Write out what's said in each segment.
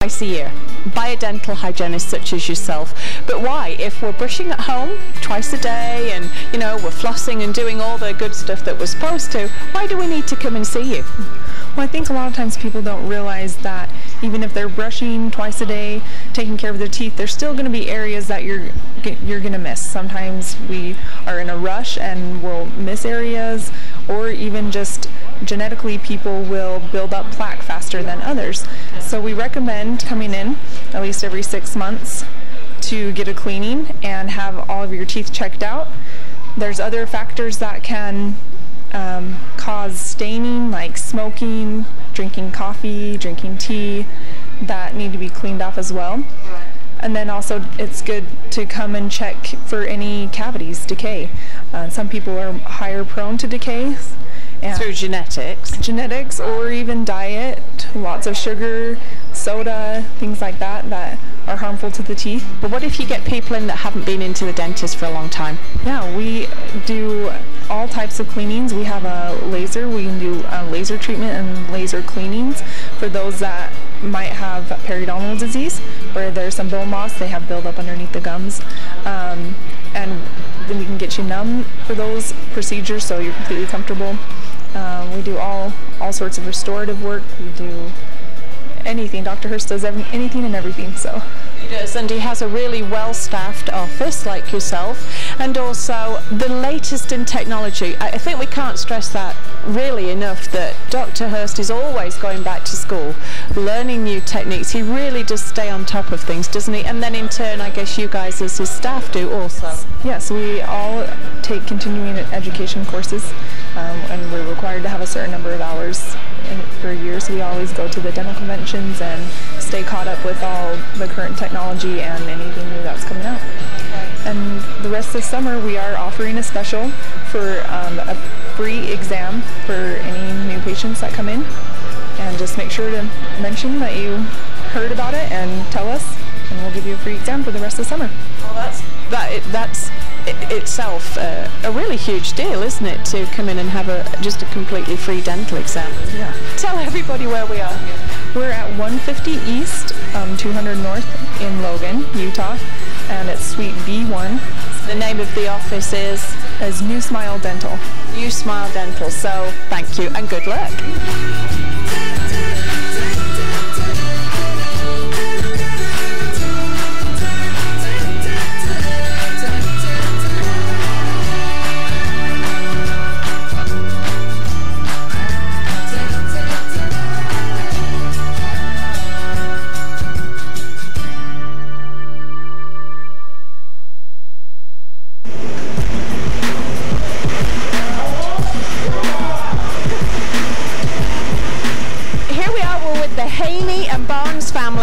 twice a year by a dental hygienist such as yourself. But why? If we're brushing at home twice a day and, you know, we're flossing and doing all the good stuff that we're supposed to, why do we need to come and see you? Well, I think a lot of times people don't realize that even if they're brushing twice a day, taking care of their teeth, there's still going to be areas that you're going to miss. Sometimes we are in a rush and we'll miss areas, or even just genetically people will build up plaque faster than others. So we recommend coming in at least every 6 months to get a cleaning and have all of your teeth checked out. There's other factors that can cause staining, like smoking, drinking coffee, drinking tea, that need to be cleaned off as well. And then also it's good to come and check for any cavities, decay. Some people are higher prone to decay. Through genetics or even diet, lots of sugar, soda, things like that that are harmful to the teeth. But what if you get people in that haven't been into the dentist for a long time? Yeah, we do all types of cleanings. We have a laser. We can do laser treatment and laser cleanings for those that might have periodontal disease, where there's some bone loss, they have buildup underneath the gums. And then we can get you numb for those procedures so you're completely comfortable. We do all sorts of restorative work. We do anything. Dr. Hurst does anything and everything. So he does, and he has a really well-staffed office like yourself, and also the latest in technology. I think we can't stress that really enough, that Dr. Hurst is always going back to school, learning new techniques. He really does stay on top of things, doesn't he? And then in turn, I guess you guys as his staff do also. Yes, we all take continuing education courses, and we're required to have a certain number of hours per year, so we always go to the dental conventions and stay caught up with all the current technology and anything new that's coming out. And the rest of the summer we are offering a special for a free exam for any new patients that come in, and just make sure to mention that you heard about it and tell us, and we'll give you a free exam for the rest of the summer. Well, that's itself a really huge deal, isn't it, to come in and have just a completely free dental exam? Yeah. Tell everybody where we are. We're at 150 East, 200 North in Logan, Utah, and it's Suite B1. The name of the office is New Smile Dental. New Smile Dental. So thank you and good luck.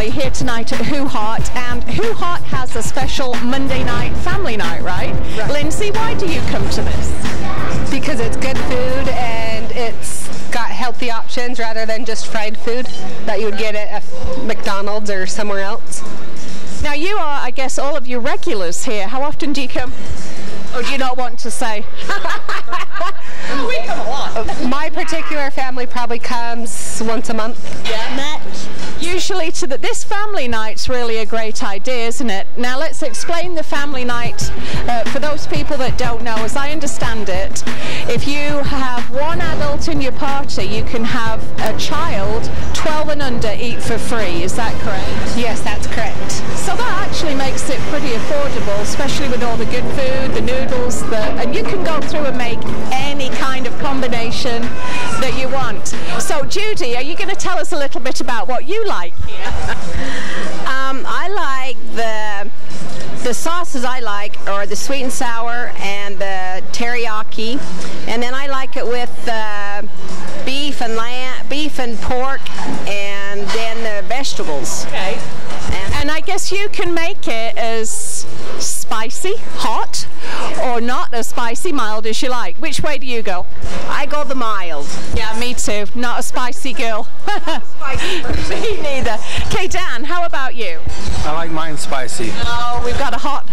Here tonight at Who Hot, and Who Hot has a special Monday night family night, right? Lindsay, why do you come to this? Because it's good food and it's got healthy options rather than just fried food that you would get at a McDonald's or somewhere else. Now you are, I guess, all of you regulars here. How often do you come? Or do you not want to say? We come a lot. My particular family probably comes once a month. Yeah. Usually this family night's really a great idea, isn't it? Now let's explain the family night for those people that don't know. As I understand it, if you have one adult in your party, you can have a child 12 and under eat for free. Is that correct? Yes, that's correct. So that actually makes it pretty affordable, especially with all the good food, the noodles, and you can go through and make any kind of combination that you want. So Judy, are you going to tell us a little bit about what you like here? I like the sauces I like are the sweet and sour and the teriyaki, and then I like it with beef and pork, and then the vegetables. Okay. And I guess you can make it as spicy, hot, or not as spicy, mild as you like. Which way do you go? I go the mild. Yeah, me too. Not a spicy girl. Me neither. Okay, Dan, how about you? I like mine spicy. Oh, we've got a hot.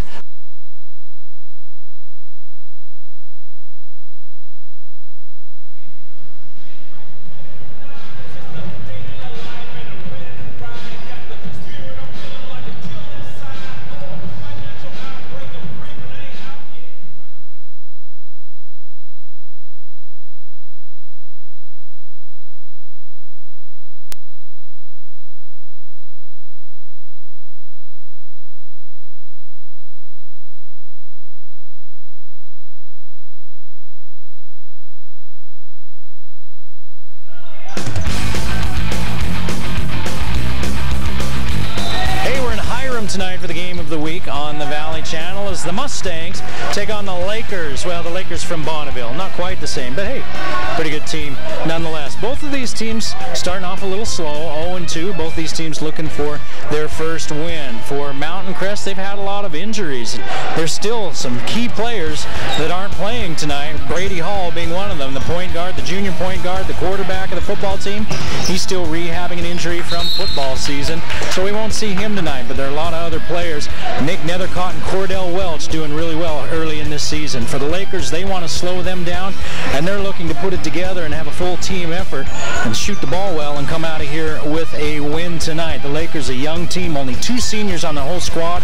tonight for the game of the week on the Valley Channel as the Mustangs take on the Lakers. Well, the Lakers from Bonneville. Not quite the same, but hey, pretty good team nonetheless. Both of these teams starting off a little slow, 0-2. Both these teams looking for their first win. For Mountain Crest, they've had a lot of injuries. There's still some key players that aren't playing tonight. Brady Hall being one of them, the point guard, the junior point guard, the quarterback of the football team. He's still rehabbing an injury from football season, so we won't see him tonight, but there are a lot of other players. Nick Nethercott and Cordell Welch doing really well early in this season. For the Lakers, they want to slow them down, and they're looking to put it together and have a full team effort and shoot the ball well and come out of here with a win tonight. The Lakers, a young team, only 2 seniors on the whole squad.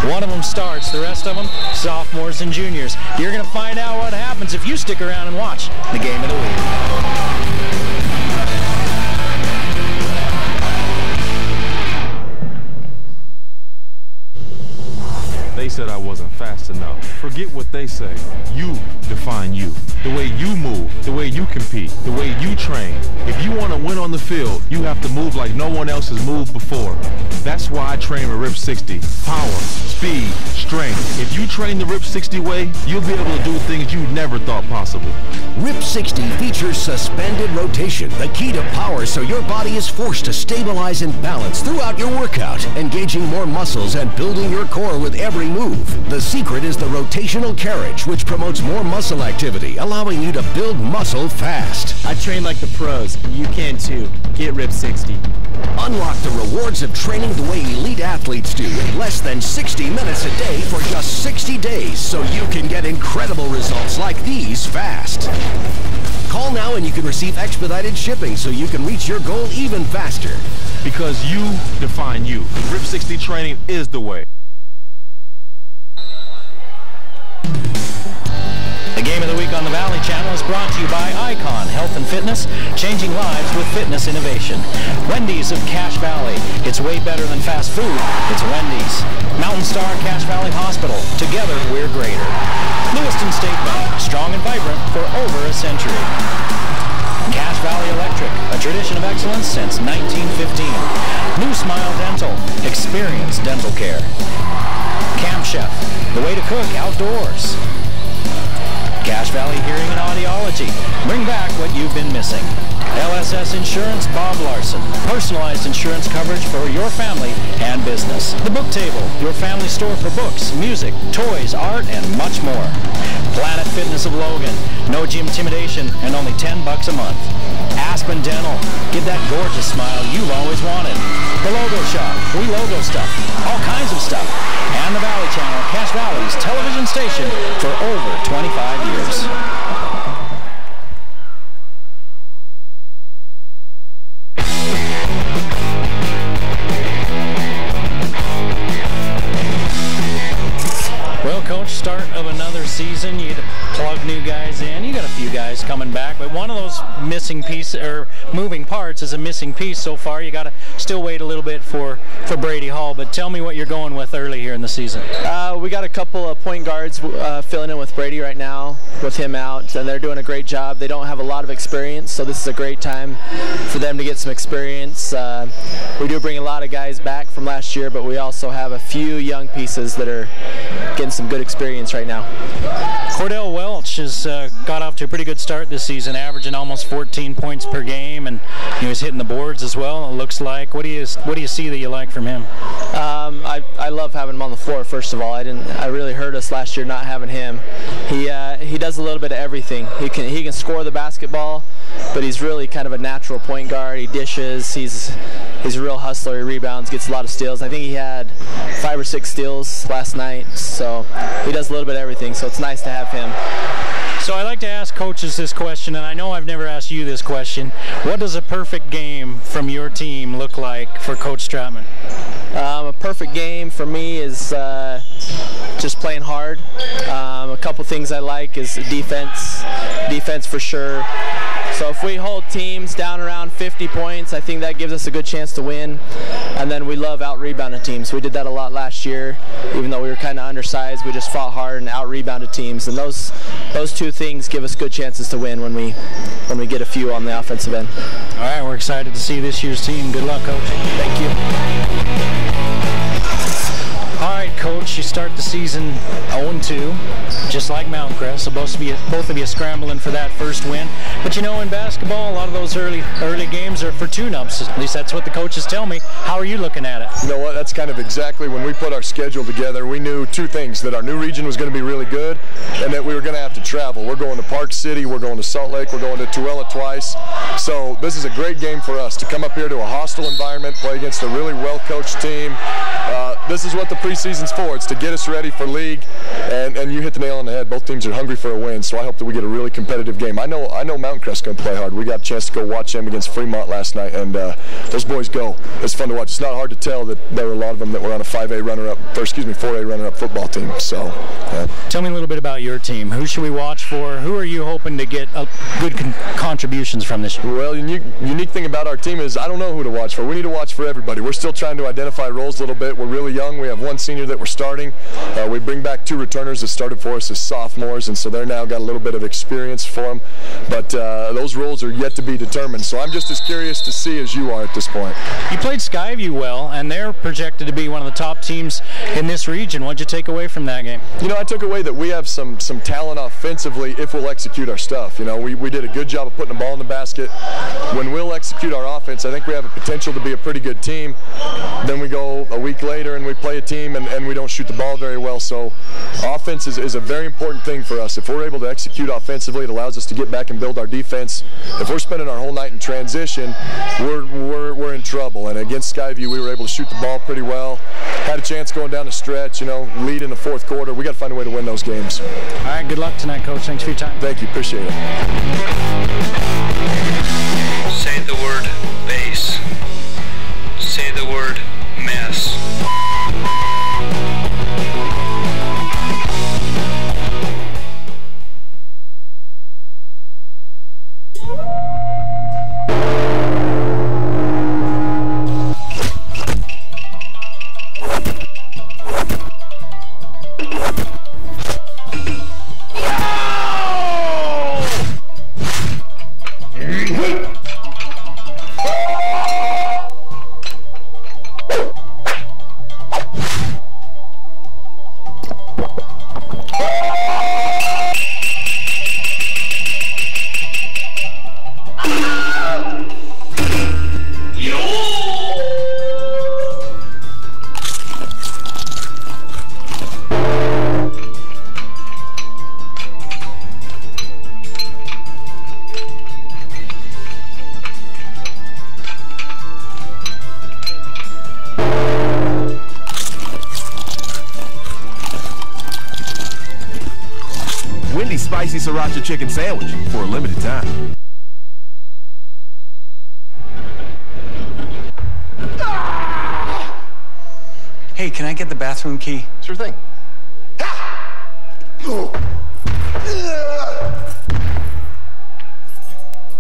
One of them starts, the rest of them sophomores and juniors. You're going to find out what happens if you stick around and watch the game of the week. They said I wasn't fast enough. Forget what they say. You define you. The way you move, the way you compete, the way you train. If you want to win on the field, you have to move like no one else has moved before. That's why I train with Rip 60. Power, speed, strength. If you train the Rip 60 way, you'll be able to do things you never thought possible. Rip 60 features suspended rotation, the key to power so your body is forced to stabilize and balance throughout your workout, engaging more muscles and building your core with every move. The secret is the rotational carriage, which promotes more muscle activity, allowing you to build muscle fast. I train like the pros. You can too. Get Rip 60. Unlock the rewards of training the way elite athletes do in less than 60 minutes a day for just 60 days, so you can get incredible results like these fast. Call now and you can receive expedited shipping so you can reach your goal even faster. Because you define you. Rip 60 training is the way. The game of the week on the Valley Channel is brought to you by Icon Health and Fitness, changing lives with fitness innovation. Wendy's of Cache Valley. It's way better than fast food. It's Wendy's. Mountain Star Cache Valley Hospital. Together, we're greater. Lewiston State Bank, strong and vibrant for over a century. Cache Valley Electric, a tradition of excellence since 1915. New Smile Dental, experience dental care. Camp Chef, the way to cook outdoors. Cache Valley Hearing and Audiology. Bring back what you've been missing. LSS Insurance, Bob Larson. Personalized insurance coverage for your family and business. The Book Table, your family store for books, music, toys, art, and much more. Planet Fitness of Logan. No gym intimidation and only $10 a month. Aspen Dental. Get that gorgeous smile you've always wanted. The Logo Shop. We logo stuff. All kinds of stuff. And the Valley Channel, Cache Valley's television station for over 25 years. Well, Coach, start of another season. You get to plug new guys in. You got a few guys coming back, but one of those missing pieces or moving parts is a missing piece so far. You got to still wait a little bit for Brady Hall. But tell me what you're going with early here in the season. We got a couple of point guards filling in with Brady right now, with him out, and they're doing a great job. They don't have a lot of experience, so this is a great time for them to get some experience. We do bring a lot of guys back from last year, but we also have a few young pieces that are getting some good experience right now. Cordell Welch has got off to a pretty good start this season, averaging almost 14 points per game, and he was hitting the boards as well, it looks like. What do you see that you like from him? I love having him on the floor, first of all. I really hurt us last year not having him. He does a little bit of everything. He can score the basketball, but he's really kind of a natural point guard. He dishes, he's a real hustler, he rebounds, gets a lot of steals. I think he had 5 or 6 steals last night, so he does a little bit of everything, so it's nice to have him. So I like to ask coaches this question, and I know I've never asked you this question. What does a perfect game from your team look like for Coach Stratman? A perfect game for me is just playing hard. A couple things I like is defense for sure. So if we hold teams down around 50 points, I think that gives us a good chance to win. And then we love out-rebounding teams. We did that a lot last year. Even though we were kind of undersized, we just fought hard and out-rebounded teams. And those two things give us good chances to win when we get a few on the offensive end. All right, we're excited to see this year's team. Good luck, Coach. Thank you. the season 0-2, just like Mountain Crest. So both of you scrambling for that first win. But you know, in basketball, a lot of those early games are for tune-ups. At least that's what the coaches tell me. How are you looking at it? You know what? That's kind of exactly when we put our schedule together. We knew two things: that our new region was going to be really good, and that we were going to have to travel. We're going to Park City, we're going to Salt Lake, we're going to Tooele twice. So this is a great game for us to come up here to a hostile environment, play against a really well-coached team. This is what the preseason's for. It's to get us ready for league, and you hit the nail on the head. Both teams are hungry for a win, so I hope that we get a really competitive game. I know Mountain Crest's going to play hard. We got a chance to go watch them against Fremont last night, and those boys go. It's fun to watch. It's not hard to tell that there were a lot of them that were on a 4A runner-up football team. So, tell me a little bit about your team. Who should we watch for? Who are you hoping to get good contributions from this year? Well, the unique thing about our team is I don't know who to watch for. We need to watch for everybody. We're still trying to identify roles a little bit. We're really young. We have one senior that we're starting. We bring back two returners that started for us as sophomores, and so they're now got a little bit of experience for them. But those roles are yet to be determined. So I'm just as curious to see as you are at this point. You played Skyview well, and they're projected to be one of the top teams in this region. What did you take away from that game? You know, I took away that we have some talent offensively if we'll execute our stuff. You know, we did a good job of putting the ball in the basket. When we'll execute our offense, I think we have a potential to be a pretty good team. Then we go a week later and we play a team and we don't shoot the ball very well. So offense is a very important thing for us. If we're able to execute offensively, it allows us to get back and build our defense. If we're spending our whole night in transition, we're in trouble. And against Skyview, we were able to shoot the ball pretty well. Had a chance going down the stretch, you know, lead in the fourth quarter. We got to find a way to win those games. All right, good luck tonight, Coach. Thanks for your time. Thank you. Appreciate it. Say the word base. Say the word mess. Spicy Sriracha Chicken Sandwich for a limited time. Hey, can I get the bathroom key? Sure thing.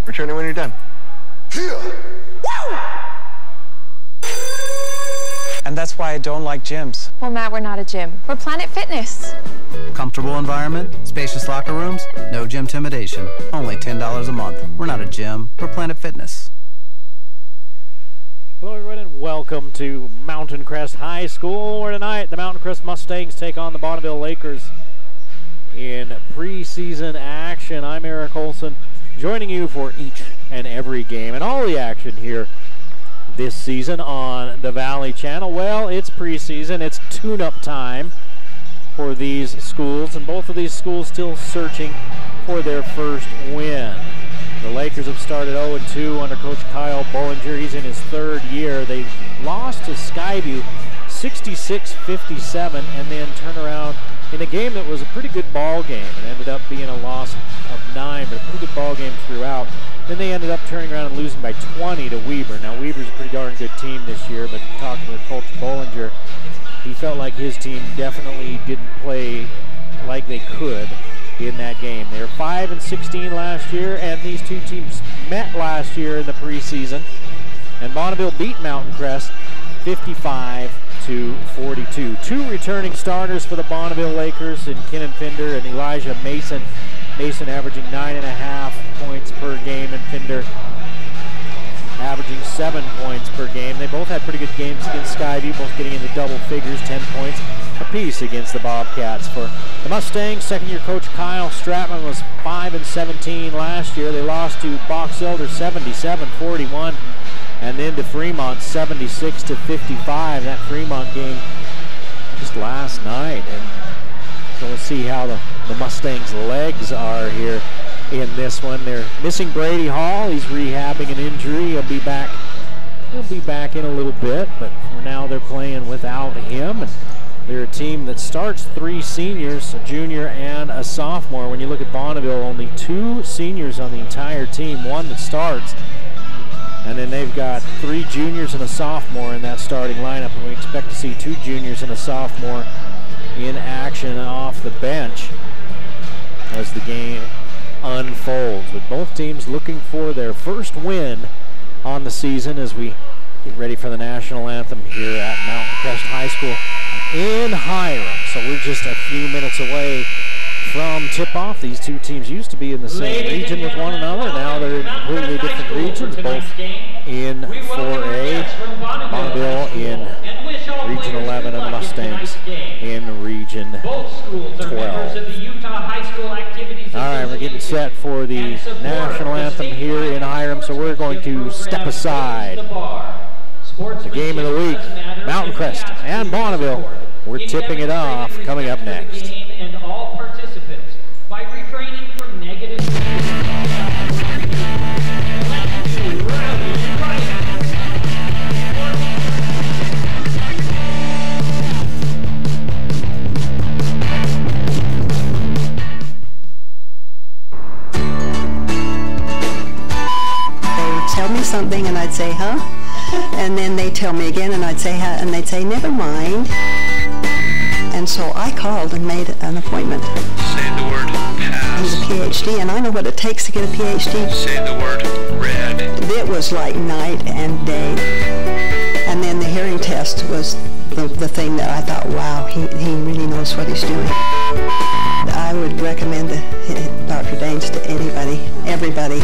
Return it when you're done. And that's why I don't like gyms. Well, Matt, we're not a gym. We're Planet Fitness. Comfortable environment, spacious locker rooms, no gym intimidation. Only $10 a month. We're not a gym. We're Planet Fitness. Hello, everyone, and welcome to Mountain Crest High School, where tonight the Mountain Crest Mustangs take on the Bonneville Lakers in preseason action. I'm Eric Olson, joining you for each and every game and all the action here this season on the Valley Channel. Well, it's preseason. It's tune-up time for these schools, and both of these schools still searching for their first win. The Lakers have started 0-2 under Coach Kyle Bollinger. He's in his third year. They lost to Skyview 66-57 and then turn around in a game that was a pretty good ball game. It ended up being a loss of 9, but a pretty good ball game throughout. Then they ended up turning around and losing by 20 to Weber. Now, Weber's a pretty darn good team this year, but talking with Coach Bollinger, he felt like his team definitely didn't play like they could in that game. They were 5-16 last year, and these two teams met last year in the preseason, and Bonneville beat Mountain Crest 55-42. Two returning starters for the Bonneville Lakers in Kenan Finder and Elijah Mason. Mason averaging 9.5 points per game, and Finder averaging 7 points per game. They both had pretty good games against Skyview, both getting into double figures, 10 points apiece against the Bobcats. For the Mustangs, second-year coach Kyle Stratman was 5-17 last year. They lost to Box Elder 77-41, and then to Fremont 76-55. That Fremont game just last night, and so we'll see how the Mustangs' legs are here in this one. They're missing Brady Hall. He's rehabbing an injury. He'll be back in a little bit, but for now they're playing without him. And they're a team that starts 3 seniors, a junior and a sophomore. When you look at Bonneville, only 2 seniors on the entire team, 1 that starts. And then they've got 3 juniors and a sophomore in that starting lineup, and we expect to see 2 juniors and a sophomore in action off the bench as the game unfolds, with both teams looking for their first win on the season as we get ready for the national anthem here at Mountain Crest High School in Hiram. So we're just a few minutes away from tip-off. These 2 teams used to be in the same region with one another. Now they're in completely different regions, both in 4A, Bonneville in Region 11 and the Mustangs in Region 12. All right, we're getting set for the national anthem here in Hiram, so we're going to step aside. The game of the week, Mountain Crest and Bonneville. We're tipping it off coming up next. And all participants by refraining from negative. Tell me something and I'd say, huh? And then they tell me again and I'd say, huh? And they'd say, never mind. And so I called and made an appointment. Say the word pass. He's a PhD, and I know what it takes to get a PhD. Say the word red. It was like night and day. And then the hearing test was the thing that I thought, wow, he really knows what he's doing. I would recommend Dr. Daines to anybody, everybody.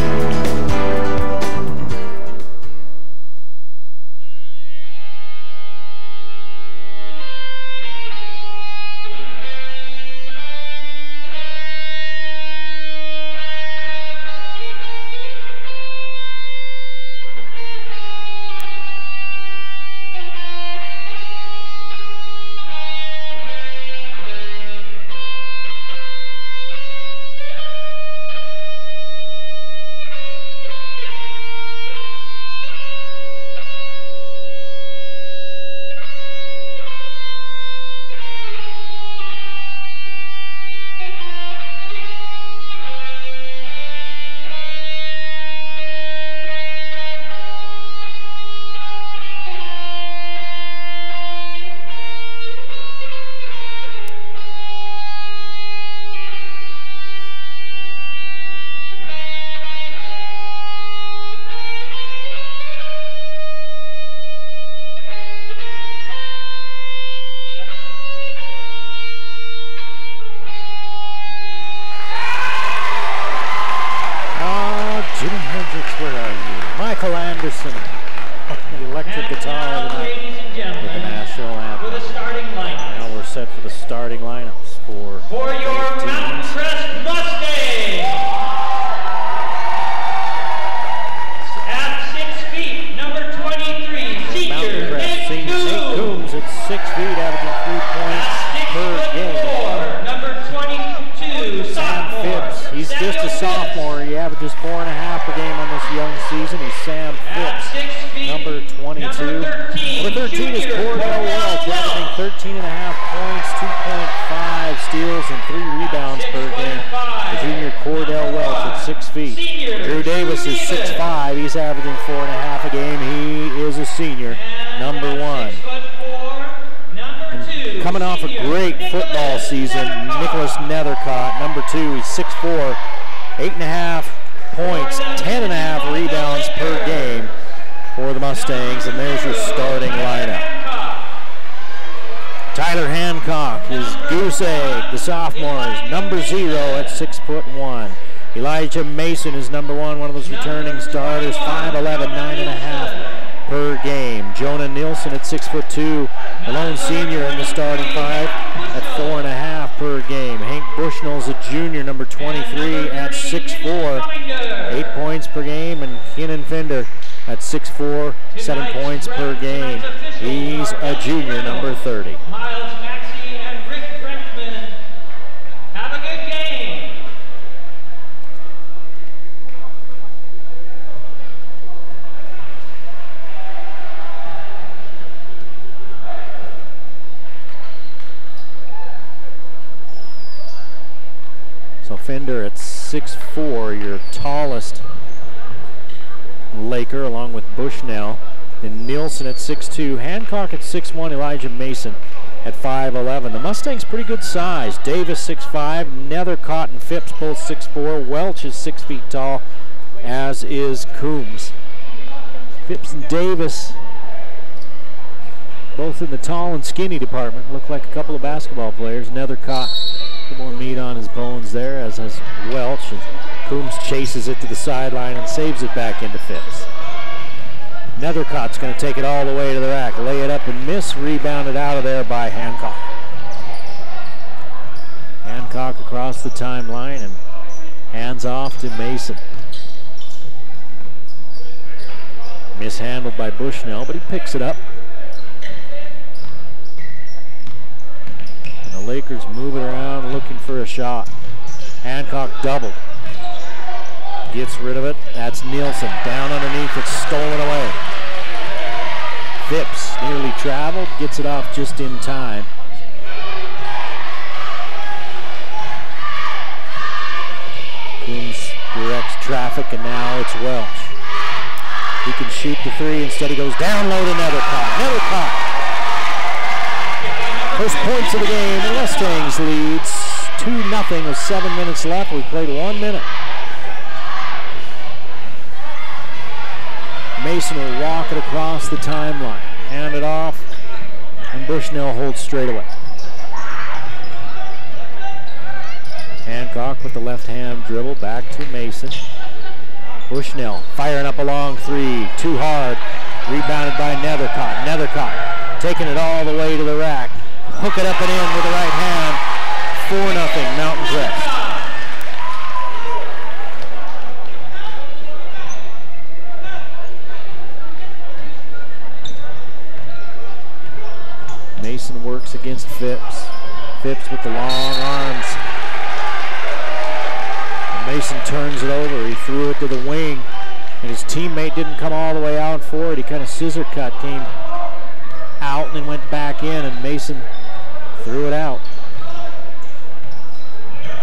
Electric guitar tonight with the national anthem. Now we're set for the starting lineups for your Mountain Crest Mustangs. At 6 feet, number 23, senior Nate Coombs at 6 feet, averaging 3 points per game. Number 22, Sam Phipps. He's just a sophomore. He averages 4.5 per game on this young season. He's Sam Phipps, number 22. Number 13 is Cordell Welch, averaging 13.5 points, 2.5 steals, and 3 rebounds per game. The junior Cordell Welch at 6 feet. Drew Davis is 6'5". He's averaging 4.5 a game. He is a senior, number 1. And coming off a great football season, Nicholas Nethercott, number 2. He's 6'4", 8.5 points, 10.5 rebounds per game for the Mustangs, and there's your starting lineup. Tyler Hancock is Goose Egg, the sophomore, is number 0 at 6'1". Elijah Mason is number one of those returning starters, 5'11", 9.5 per game. Jonah Nielsen at 6'2", the lone senior in the starting five at 4.5 per game. Hank Bushnell's a junior, number 23 at 6'4", 8 points per game, and Kenan Fender at 6'4", 7 points per game. He's a junior, number 30. Miles Maxey and Rick Breckman. Have a good game. So Fender at 6'4", your tallest Laker, along with Bushnell. And Nielsen at 6'2", Hancock at 6'1", Elijah Mason at 5'11". The Mustangs pretty good size. Davis 6'5", Nethercott and Phipps both 6'4". Welch is 6 feet tall, as is Coombs. Phipps and Davis, both in the tall and skinny department, look like a couple of basketball players. Nethercott, a little more meat on his bones there, as has Welch. And Coombs chases it to the sideline and saves it back into Phipps. Nethercott's going to take it all the way to the rack, lay it up and miss, rebounded out of there by Hancock. Hancock across the timeline and hands off to Mason. Mishandled by Bushnell, but he picks it up. And the Lakers move it around looking for a shot. Hancock doubled. Gets rid of it. That's Nielsen. Down underneath. It's stolen away. Phipps nearly traveled. Gets it off just in time. Coombs directs traffic, and now it's Welch. He can shoot the three. Instead, he goes down low to Nethercott. Nethercott. First points of the game. The Mustangs leads 2-0 with 7 minutes left. We played 1 minute. Mason will walk it across the timeline, hand it off, and Bushnell holds straight away. Hancock with the left hand dribble back to Mason. Bushnell firing up a long three, too hard, rebounded by Nethercott. Nethercott taking it all the way to the rack, hook it up and in with the right hand. 4-0 Mountain Crest. Mason works against Phipps. Phipps with the long arms. And Mason turns it over. He threw it to the wing, and his teammate didn't come all the way out for it. He kind of scissor cut, came out and then went back in, and Mason threw it out.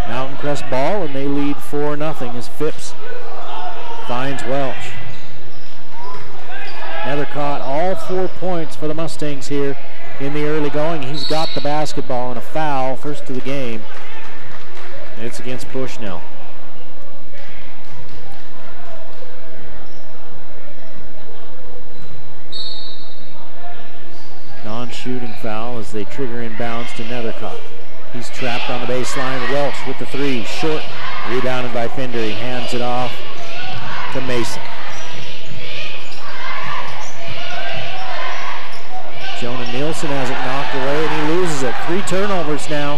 Mountain Crest ball, and they lead 4-0 as Phipps finds Welch. Nethercott, all 4 points for the Mustangs here in the early going. He's got the basketball and a foul, first of the game. And it's against Bushnell. Non-shooting foul as they trigger inbounds to Nethercott. He's trapped on the baseline. Welch with the three, short, rebounded by Fender. He hands it off to Mason. Jonah Nielsen has it knocked away, and he loses it. 3 turnovers now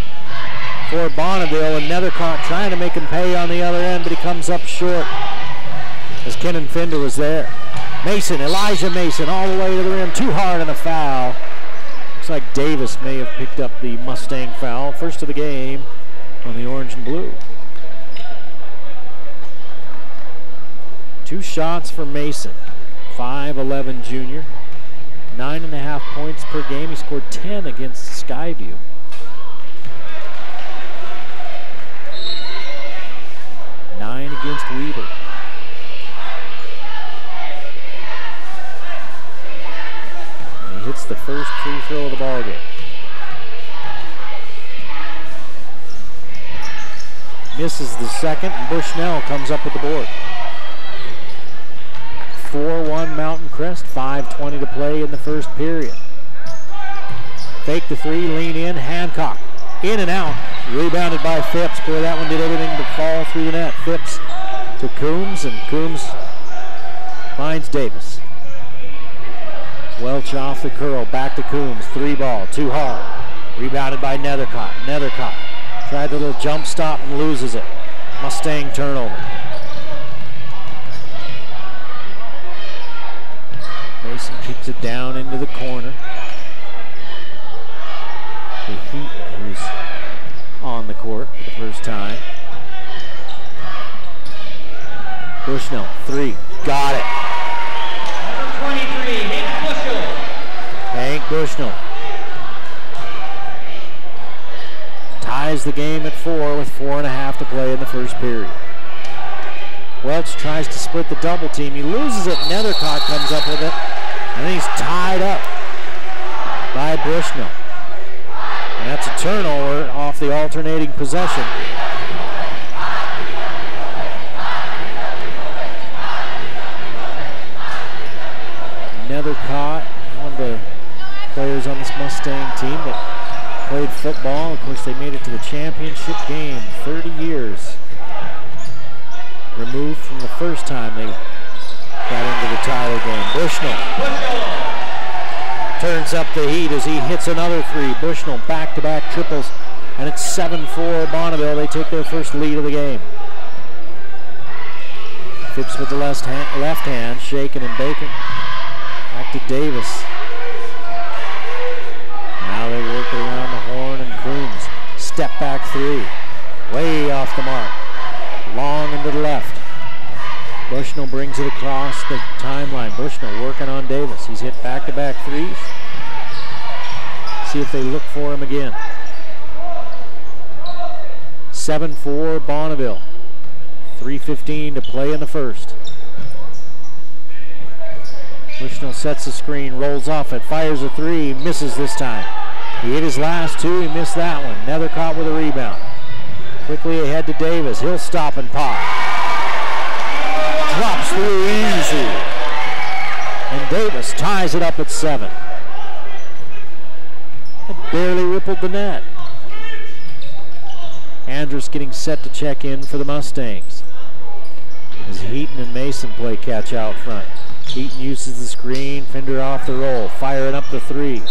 for Bonneville, and Nethercott trying to make him pay on the other end, but he comes up short as Kenan Fender was there. Mason, Elijah Mason, all the way to the rim, too hard on a foul. Looks like Davis may have picked up the Mustang foul, first of the game on the orange and blue. 2 shots for Mason, 5'11" junior. 9.5 points per game. He scored 10 against Skyview. Nine against Weber. And he hits the first free throw of the ball game. Misses the second, and Bushnell comes up with the board. 4-1 Mountain Crest, 5:20 to play in the first period. Fake the three, lean in, Hancock. In and out. Rebounded by Phipps. Boy, that one did everything but fall through the net. Phipps to Coombs, and Coombs finds Davis. Welch off the curl, back to Coombs. 3-ball, too hard. Rebounded by Nethercott. Nethercott tried the little jump stop and loses it. Mustang turnover. Mason kicks it down into the corner. The Heat who's on the court for the first time. Bushnell, 3. Got it. Number 23, Hank Bushnell. Hank Bushnell ties the game at 4 with 4.5 to play in the first period. Welch tries to split the double team. He loses it. Nethercott comes up with it. And he's tied up by Bushnell. And that's a turnover off the alternating possession. Nethercott, one of the players on this Mustang team that played football. Of course, they made it to the championship game 30 years removed from the first time they got into the title game. Bushnell turns up the heat as he hits another 3. Bushnell back-to-back triples, and it's 7-4 Bonneville. They take their first lead of the game. Phipps with the left hand, shaking and baking. Back to Davis. Now they work it around the horn, and Coombs. Step back 3. Way off the mark. Long into the left. Bushnell brings it across the timeline. Bushnell working on Davis. He's hit back-to-back 3s. See if they look for him again. 7-4 Bonneville. 3:15 to play in the first. Bushnell sets the screen, rolls off it, fires a 3, misses this time. He hit his last 2, he missed that one. Nethercott with a rebound. Quickly ahead to Davis. He'll stop and pop. Drops through easy. And Davis ties it up at 7. It barely rippled the net. Andrus getting set to check in for the Mustangs as Heaton and Mason play catch out front. Heaton uses the screen, Fender off the roll, firing up the 3.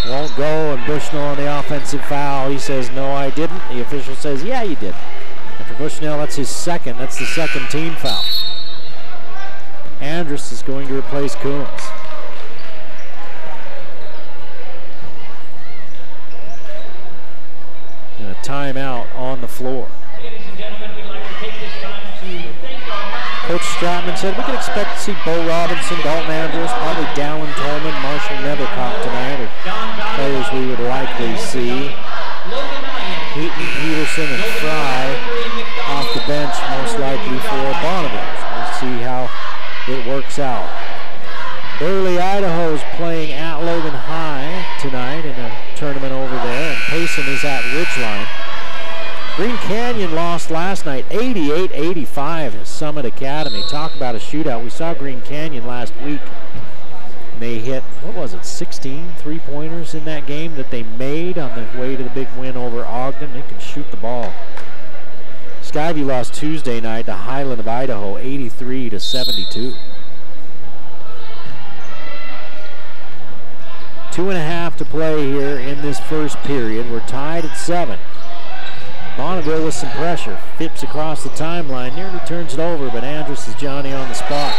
Won't go, and Bushnell on the offensive foul. He says, no, I didn't. The official says, yeah, you did. And for Bushnell, that's his second. That's the second team foul. Andrus is going to replace Coombs. And a timeout on the floor. Ladies and gentlemen, we'd like to take this time to thank our Coach Stratman said we could expect to see Bo Robinson, Dalton Andrus, probably Dallin Tolman, Marshall Nethercott tonight, or players we would likely see. Heaton, Peterson, and Fry off the bench, most likely for Bonneville. We'll see how it works out. Burley, Idaho is playing at Logan High tonight in a tournament over there, and Payson is at Ridgeline. Green Canyon lost last night, 88-85 at Summit Academy. Talk about a shootout. We saw Green Canyon last week. They hit, what was it, 16 3-pointers in that game that they made on the way to the big win over Ogden. They can shoot the ball. Skyview lost Tuesday night to Highland of Idaho, 83-72. 2.5 to play here in this first period. We're tied at 7. Bonneville with some pressure. Phipps across the timeline, nearly turns it over, but Andrus is Johnny on the spot.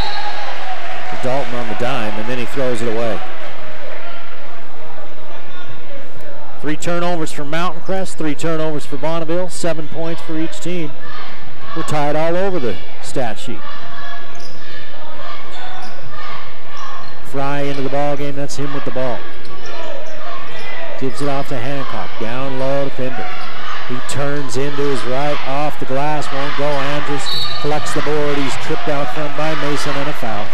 Dalton on the dime, and then he throws it away. 3 turnovers for Mountain Crest, 3 turnovers for Bonneville, 7 points for each team. We're tied all over the stat sheet. Fry into the ball game. That's him with the ball. Gives it off to Hancock. Down low to Fender. He turns into his right, off the glass, won't go. Andrus collects the board. He's tripped out front by Mason and a foul.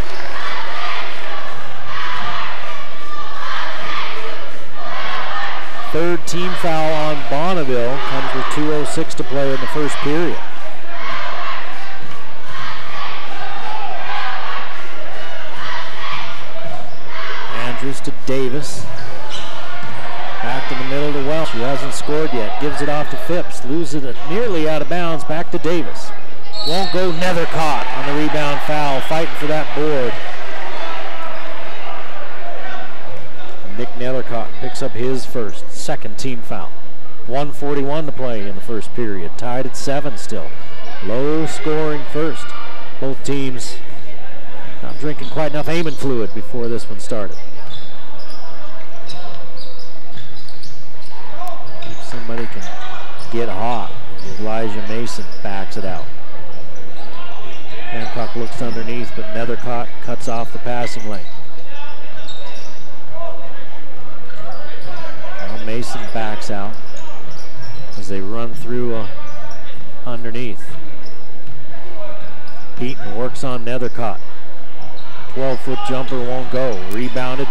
Third team foul on Bonneville. Comes with 2:06 to play in the first period. Andrus to Davis. Back left in the middle to Welch, who hasn't scored yet. Gives it off to Phipps, loses it nearly out of bounds, back to Davis. Won't go. Nethercott on the rebound foul, fighting for that board. And Nick Nethercott picks up his second team foul. 1:41 to play in the first period, tied at 7 still. Low scoring first. Both teams not drinking quite enough Amen fluid before this one started. If somebody can get hot, Elijah Mason backs it out. Hancock looks underneath, but Nethercott cuts off the passing lane. Now Mason backs out as they run through underneath. Heaton works on Nethercott. 12-foot jumper won't go. Rebounded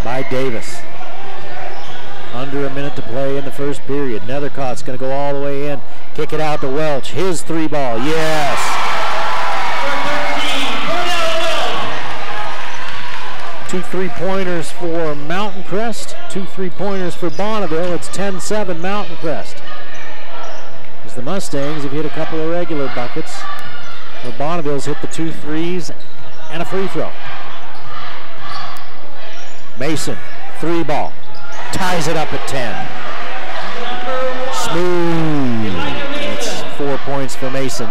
by Davis. Under a minute to play in the first period. Nethercott's going to go all the way in. Kick it out to Welch. His 3-ball. Yes! 2 3-pointers for Mountain Crest. 2 3-pointers for Bonneville. It's 10-7 Mountain Crest. As the Mustangs have hit a couple of regular buckets, where Bonneville's hit the 2 threes and a free throw. Mason, 3-ball. Ties it up at 10. Smooth. That's 4 points for Mason.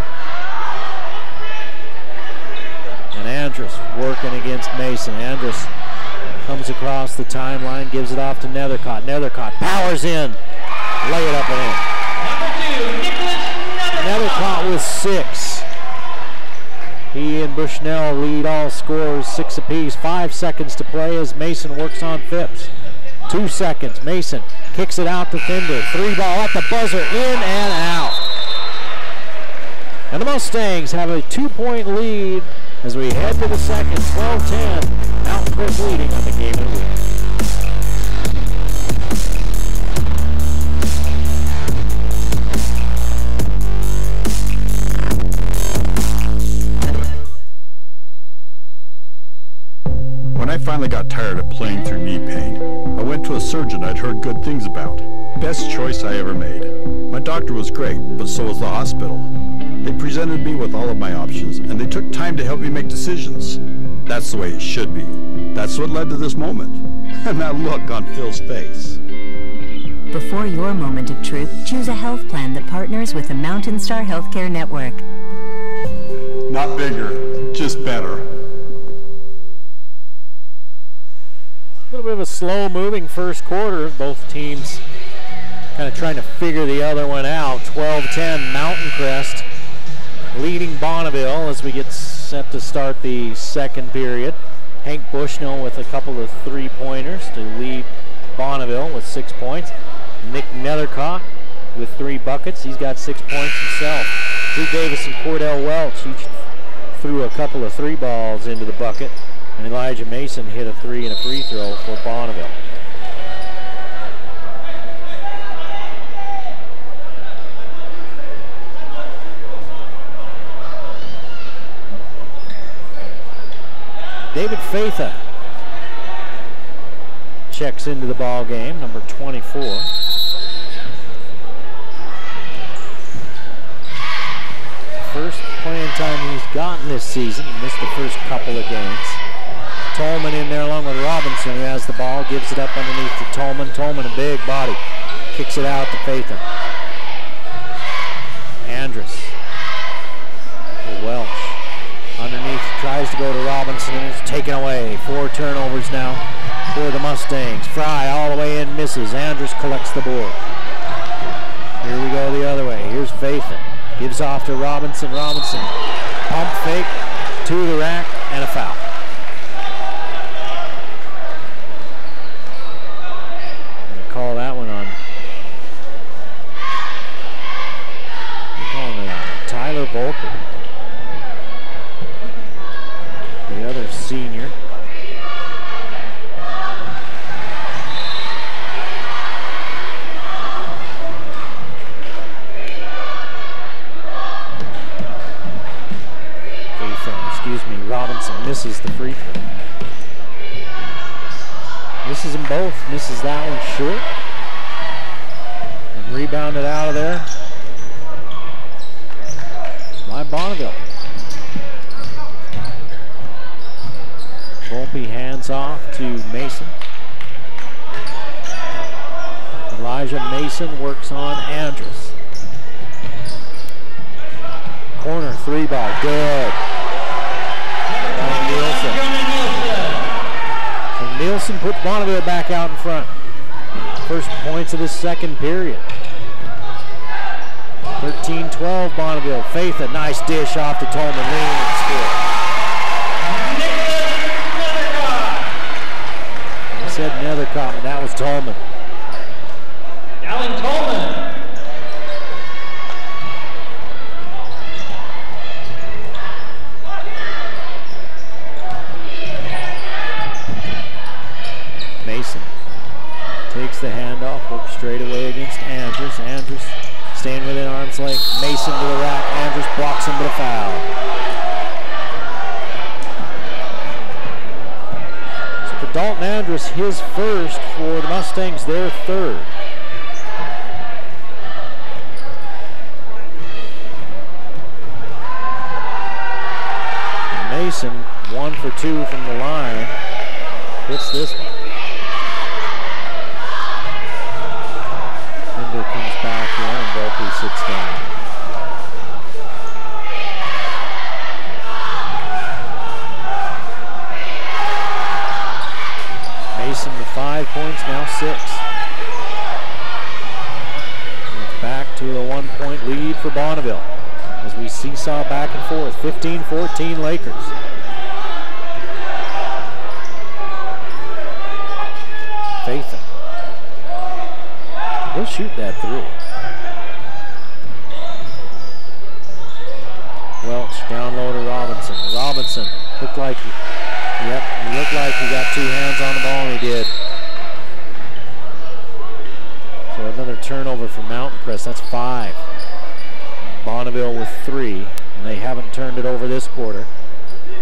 And Andrus working against Mason. Andrus comes across the timeline, gives it off to Nethercott. Nethercott powers in. Lay it up and in. Nethercott with 6. He and Bushnell lead all scorers 6 apiece. 5 seconds to play as Mason works on Phipps. 2 seconds. Mason kicks it out to Thinder. 3-ball at the buzzer, in and out. And the Mustangs have a 2-point lead as we head to the second. 12-10. Mountain Crest leading on the game of the week. When I finally got tired of playing through knee pain, I went to a surgeon I'd heard good things about. Best choice I ever made. My doctor was great, but so was the hospital. They presented me with all of my options, and they took time to help me make decisions. That's the way it should be. That's what led to this moment. And that look on Phil's face. Before your moment of truth, choose a health plan that partners with the Mountain Star Healthcare Network. Not bigger, just better. A little bit of a slow-moving first quarter. Both teams kind of trying to figure the other one out. 12-10 Mountain Crest leading Bonneville as we get set to start the second period. Hank Bushnell with a couple of 3-pointers to lead Bonneville with 6 points. Nick Nethercott with 3 buckets. He's got 6 points himself. Drew Davis and Cordell Welch each threw a couple of 3-balls into the bucket. And Elijah Mason hit a 3 and a free throw for Bonneville. David Fatha checks into the ball game, number 24. First playing time he's gotten this season. He missed the first couple of games. Tolman in there along with Robinson, who has the ball, gives it up underneath to Tolman. Tolman, a big body, kicks it out to Fatha. Andrus for Welch. Underneath, tries to go to Robinson, and it's taken away. 4 turnovers now for the Mustangs. Fry all the way in, misses. Andrus collects the board. Here we go the other way. Here's Fatha. Gives off to Robinson. Robinson, pump fake to the rack, and a foul. Call that one on. We're calling it on Tyler Volker, the other senior. Robinson misses the free throw. Misses them both. Misses that one short. Rebounded out of there by Bonneville. Volpe hands off to Mason. Elijah Mason works on Andrus. Corner 3 ball, good. Nielsen. So Nielsen puts Bonneville back out in front. First points of the second period. 13-12 Bonneville. Faith, a nice dish off to Tolman, leaning and score. I said Nethercott, and that was Tolman. Alan Tolman. Mason takes the handoff, works straight away against Andrus. Andrus staying within arm's length. Mason to the rack. Andrus blocks him with a foul. So for Dalton Andrus, his first, for the Mustangs, their third. And Mason, 1 for 2 from the line. Hits this one. Comes back in and Volpe sits down. Mason with 5 points, now 6. And it's back to a 1-point lead for Bonneville as we seesaw back and forth. 15-14 Lakers. Faitha. He'll shoot that through. Welch down low to Robinson. Robinson looked like he got 2 hands on the ball, and he did. So another turnover for Mountain Crest. That's 5. Bonneville with 3, and they haven't turned it over this quarter.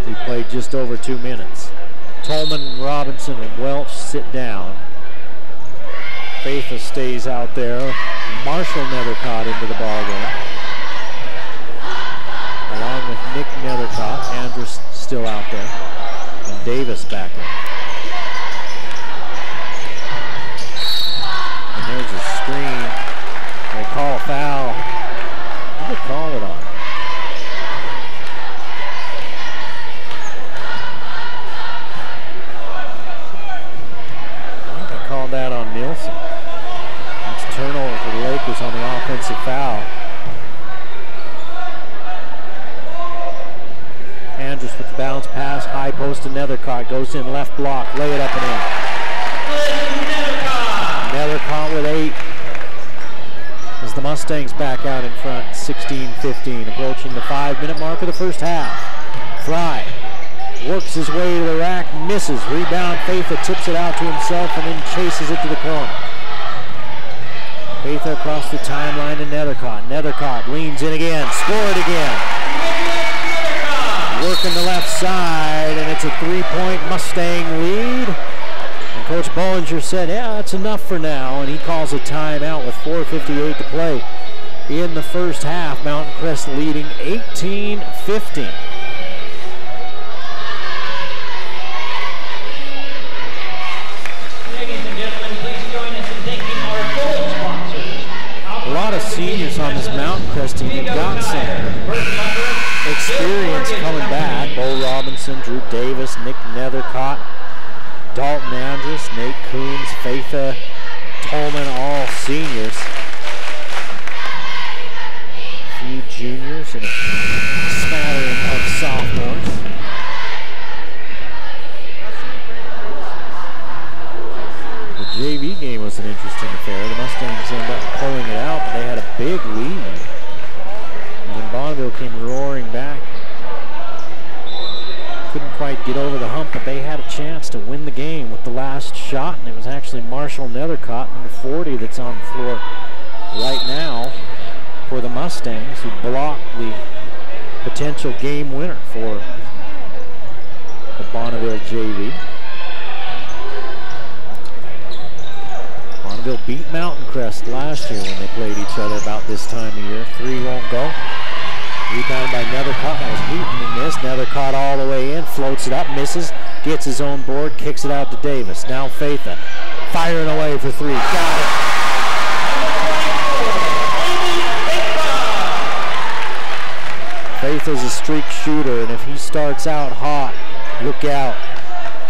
We played just over 2 minutes. Tolman, Robinson, and Welch sit down. Faitha stays out there. Marshall Nethercott into the ballgame. Along with Nick Nethercott. Andrus still out there. And Davis back in. And there's a screen. They call a foul. Who did they call it on? I think they called that on Nielsen. Turnover for the Lakers on the offensive foul. Andrus with the bounce pass, high post to Nethercott, goes in left block, lay it up and in. Nethercott with 8 as the Mustangs back out in front, 16-15, approaching the 5-minute mark of the first half. Fry works his way to the rack, misses, rebound, Faitha tips it out to himself and then chases it to the corner. Faitha across the timeline to Nethercott. Nethercott leans in again, scored again. Working the left side, and it's a 3-point Mustang lead. And Coach Bollinger said, yeah, that's enough for now, and he calls a timeout with 4:58 to play in the first half. Mountain Crest leading 18-15. A lot of seniors on this Mountain Crest team have got some experience coming back. Bo Robinson, Drew Davis, Nick Nethercott, Dalton Andrus, Nate Coombs, Faitha, Tolman, all seniors. A few juniors and a smattering of sophomores. The JV game was an interesting affair. The Mustangs ended up pulling it out, but they had a big lead. And then Bonneville came roaring back. Couldn't quite get over the hump, but they had a chance to win the game with the last shot, and it was actually Marshall Nethercott, number 40, that's on the floor right now for the Mustangs, who blocked the potential game winner for the Bonneville JV. Bonneville beat Mountain Crest last year when they played each other about this time of year. 3 won't go. Rebounded by Nethercott. That was Heaton and missed. Nethercott all the way in, floats it up, misses, gets his own board, kicks it out to Davis. Now Faitha firing away for 3. Got it. Faitha's a streak shooter, and if he starts out hot, look out.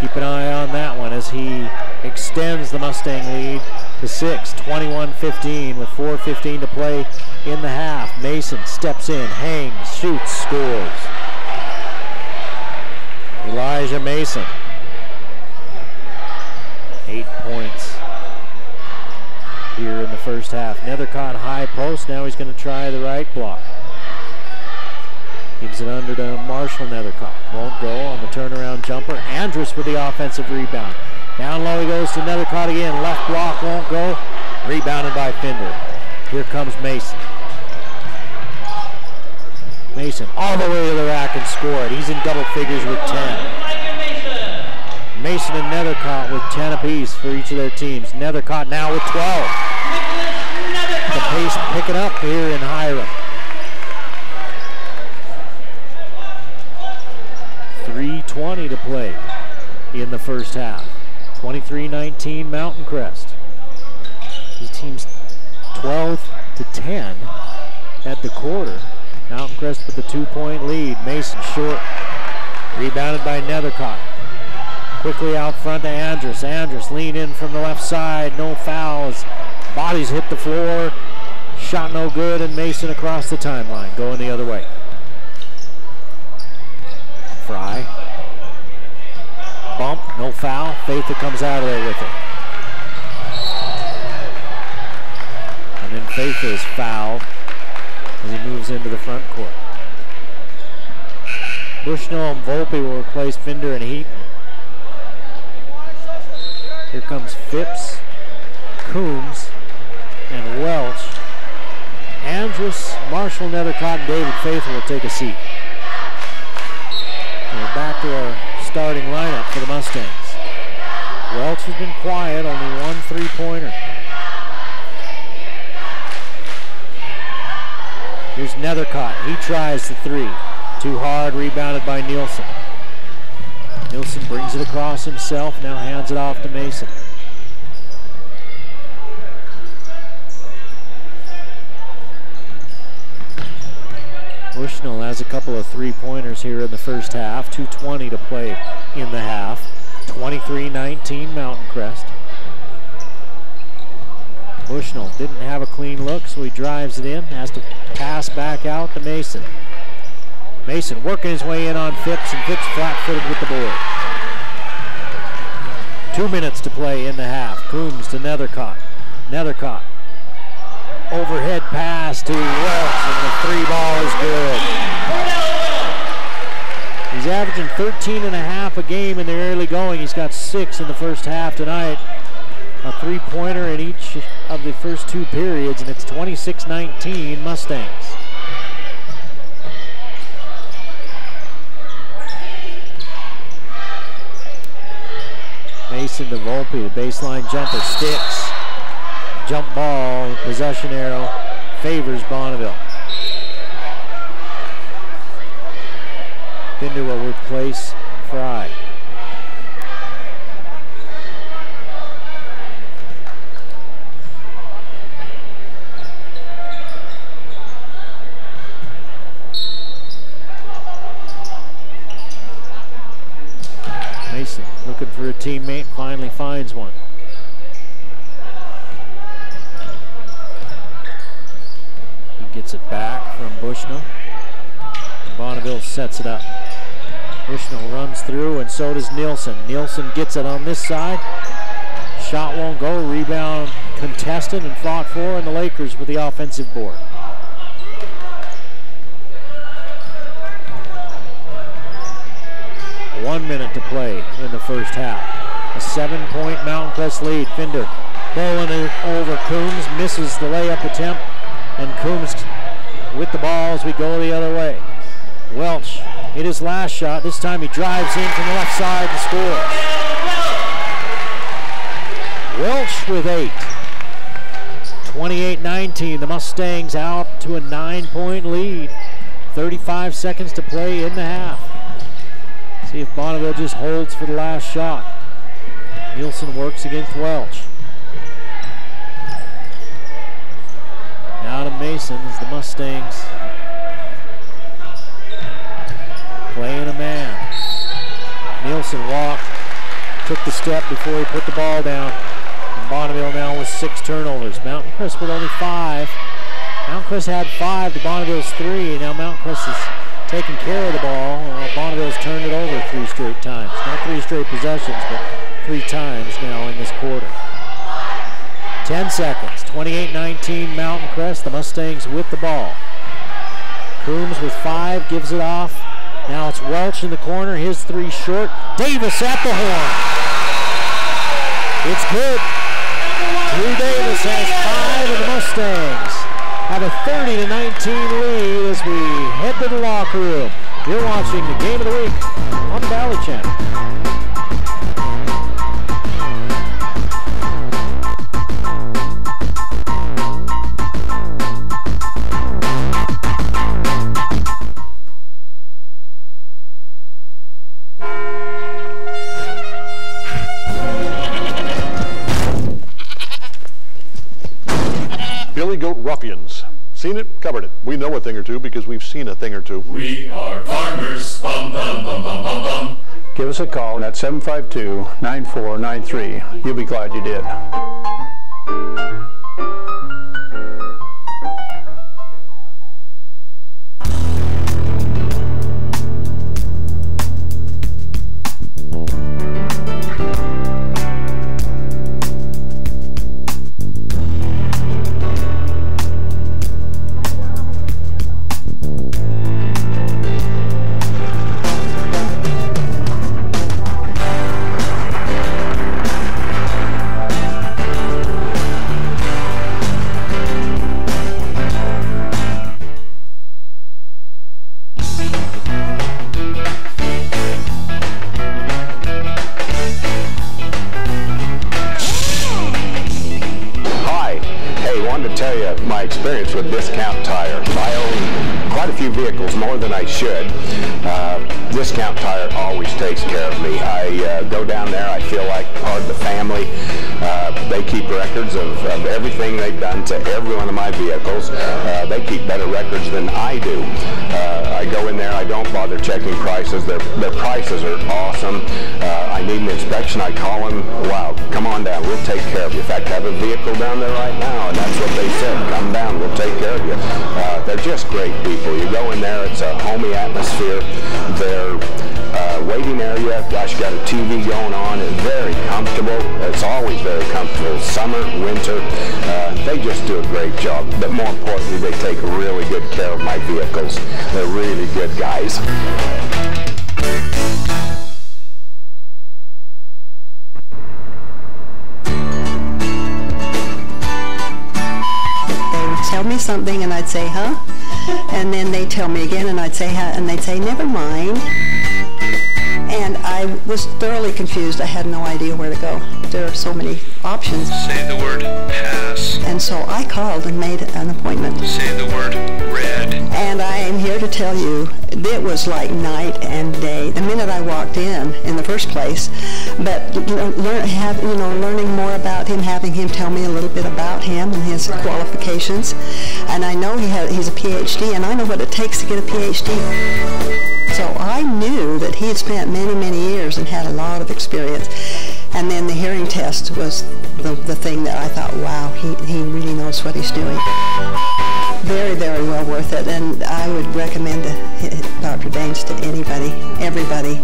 Keep an eye on that one as he extends the Mustang lead to 6, 21-15 with 4:15 to play in the half. Mason steps in, hangs, shoots, scores. Elijah Mason, 8 points here in the first half. Nethercott high post, now he's going to try the right block. Gives it under to Marshall Nethercott. Won't go on the turnaround jumper. Andrus with the offensive rebound. Down low he goes to Nethercott again. Left block won't go. Rebounded by Finder. Here comes Mason. Mason all the way to the rack and scored. He's in double figures with 10. Mason and Nethercott with 10 apiece for each of their teams. Nethercott now with 12. The pace picking up here in Hiram. 3:20 to play in the first half. 23-19 Mountain Crest. These teams 12-10 at the quarter. Mountain Crest with the 2-point lead. Mason short. Rebounded by Nethercott. Quickly out front to Andrus. Andrus lean in from the left side. No fouls. Bodies hit the floor. Shot no good, and Mason across the timeline going the other way. Fry. Bump, no foul. Faitha comes out of there with it. And then Faitha is fouled as he moves into the front court. Bushnell and Volpe will replace Finder and Heaton. Here comes Phipps, Coombs, and Welch. Andrus, Marshall, Nethercott, and David Faitha will take a seat. We're back to our starting lineup for the Mustangs. Welch has been quiet, only 1 3-pointer. Here's Nethercott. He tries the 3. Too hard, rebounded by Nielsen. Nielsen brings it across himself, now hands it off to Mason. Bushnell has a couple of 3-pointers here in the first half. 2:20 to play in the half. 23-19 Mountain Crest. Bushnell didn't have a clean look, so he drives it in. Has to pass back out to Mason. Mason working his way in on Phipps, and Phipps flat-footed with the board. 2 minutes to play in the half. Coombs to Nethercott. Nethercott. Overhead pass to Welch, and the 3 ball is good. He's averaging 13.5 a game in the early going. He's got 6 in the first half tonight. A 3-pointer in each of the first 2 periods, and it's 26-19 Mustangs. Mason to Volpe, the baseline jumper sticks. Jump ball, possession arrow, favors Bonneville. Finder will replace Fry. Mason looking for a teammate, finally finds one. Gets it back from Bushnell. Bonneville sets it up. Bushnell runs through, and so does Nielsen. Nielsen gets it on this side. Shot won't go. Rebound contested and fought for, and the Lakers with the offensive board. One minute to play in the first half. A 7-point Mountain Crest lead. Finder bowling it over Coombs, misses the layup attempt. And Coombs with the ball as we go the other way. Welch hit his last shot. This time he drives in from the left side and scores. Welch with 8. 28-19, the Mustangs out to a 9-point lead. 35 seconds to play in the half. See if Bonneville just holds for the last shot. Nielsen works against Welch. Now to Mason as the Mustangs playing a man. Nielsen walked, took the step before he put the ball down. And Bonneville now with 6 turnovers. Mountain Crest with only 5. Mountain Crest had 5 to Bonneville's 3. Now Mountain Crest is taking care of the ball. Bonneville's turned it over 3 straight times. Not 3 straight possessions, but 3 times now in this quarter. 10 seconds. 28-19 Mountain Crest. The Mustangs with the ball. Coombs with 5 gives it off. Now it's Welch in the corner. His 3 short. Davis at the horn. It's good. Drew Davis has 5 of the Mustangs have a 30-19 lead as we head to the locker room. You're watching the Game of the Week on the Valley Channel. Billy Goat Ruffians. Seen it, covered it. We know a thing or two because we've seen a thing or two. We are farmers. Bum, bum, bum, bum, bum, bum. Give us a call at 752-9493. You'll be glad you did. Experience with Discount Tire. I own quite a few vehicles, more than I should. Discount Tire always takes care of me. I go down there, I feel like part of the family. They keep records of everything they've done to every one of my vehicles. They keep better records than I do. I go in there, I don't bother checking prices. Their prices are awesome. I need an inspection, I call them, wow, come on down, we'll take care of you. In fact, I have a vehicle down there right now, and that's what they said, come down, we'll take care of you. They're just great people. You go in there, it's a homey atmosphere. Their waiting area, gosh, got a TV going on, it's very comfortable. It's always very comfortable, summer, winter. They just do a great job, but more importantly, they take really good care of my vehicles. They're really good guys. Tell me something and I'd say, huh? And then they'd tell me again and I'd say, huh? And they'd say, never mind. And I was thoroughly confused. I had no idea where to go. There are so many options. Say the word pass. And so I called and made an appointment. Say the word red. And I am here to tell you, it was like night and day. The minute I walked in the first place, but learning more about him, having him tell me a little bit about him and his qualifications. And I know he's a PhD, and I know what it takes to get a PhD. So I knew that he had spent many, many years and had a lot of experience. And then the hearing test was the thing that I thought, wow, he really knows what he's doing. Very, very well worth it. And I would recommend Dr. Daines to anybody, everybody.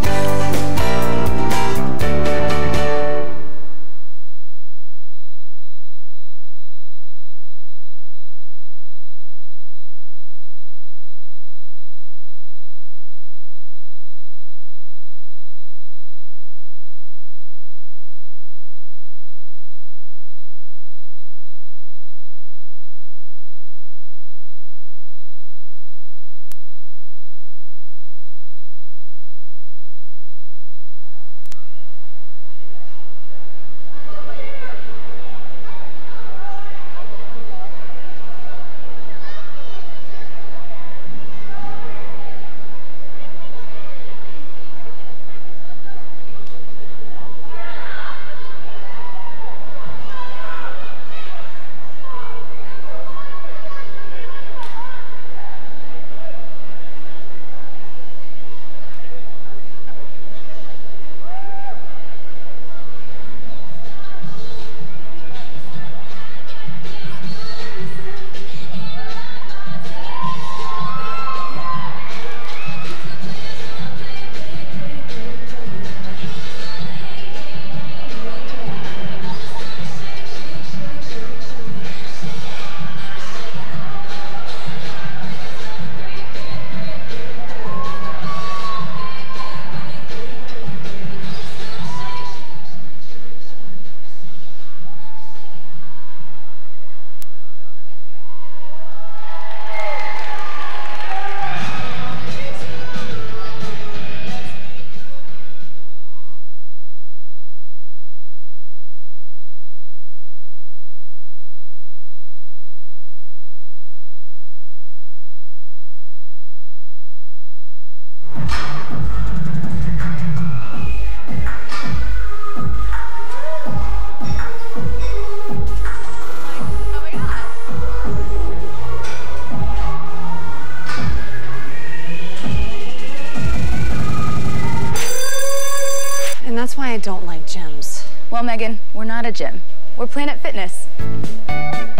Well, Megan, we're not a gym. We're Planet Fitness.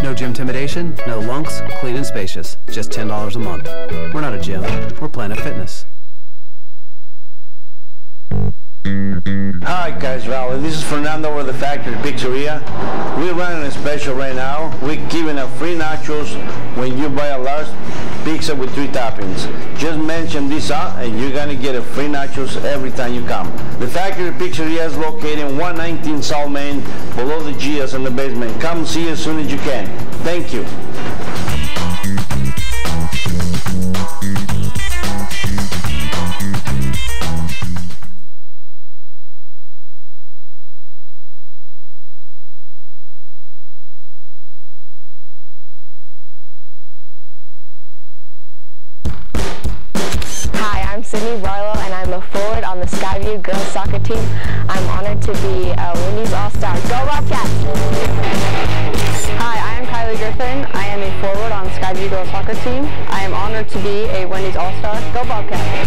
No gym intimidation, no lunks, clean and spacious. Just $10 a month. We're not a gym. We're Planet Fitness. Hi Cash Valley, this is Fernando with the Factory Pizzeria. We're running a special right now. We're giving out free nachos when you buy a large pizza with 3 toppings. Just mention this out and you're going to get a free nachos every time you come. The Factory Pizzeria is located in 119 South Main, below the Gia's in the basement. Come see as soon as you can. Thank you. I'm Sydney Barlow, and I'm a forward on the Skyview girls soccer team. I'm honored to be a Wendy's All-Star. Go Bobcats! Hi, I am Kylie Griffin. I am a forward on the Skyview girls soccer team. I am honored to be a Wendy's All-Star. Go Bobcats!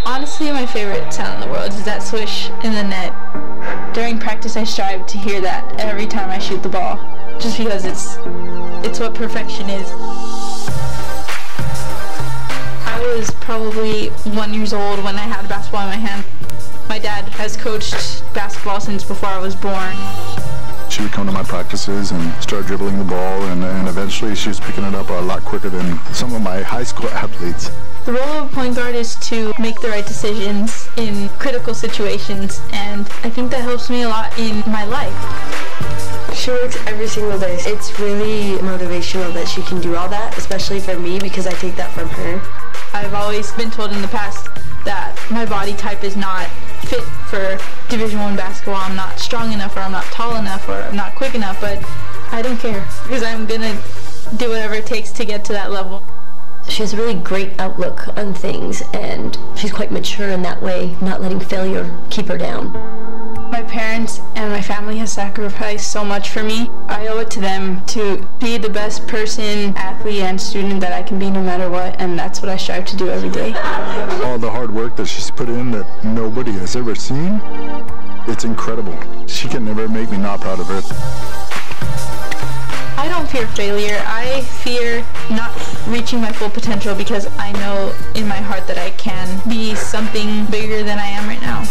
Honestly, my favorite sound in the world is that swish in the net. During practice, I strive to hear that every time I shoot the ball, just because it's what perfection is. I was probably 1 year old when I had a basketball in my hand. My dad has coached basketball since before I was born. She would come to my practices and start dribbling the ball, and eventually she was picking it up a lot quicker than some of my high school athletes. The role of a point guard is to make the right decisions in critical situations, and I think that helps me a lot in my life. She works every single day. It's really motivational that she can do all that, especially for me because I take that from her. I've always been told in the past that my body type is not fit for Division I basketball. I'm not strong enough, or I'm not tall enough, or I'm not quick enough, but I don't care because I'm gonna do whatever it takes to get to that level. She has a really great outlook on things, and she's quite mature in that way, not letting failure keep her down. My parents and my family have sacrificed so much for me. I owe it to them to be the best person, athlete, and student that I can be no matter what, and that's what I strive to do every day. All the hard work that she's put in that nobody has ever seen, it's incredible. She can never make me not proud of her. I don't fear failure. I fear not reaching my full potential because I know in my heart that I can be something bigger than I am right now.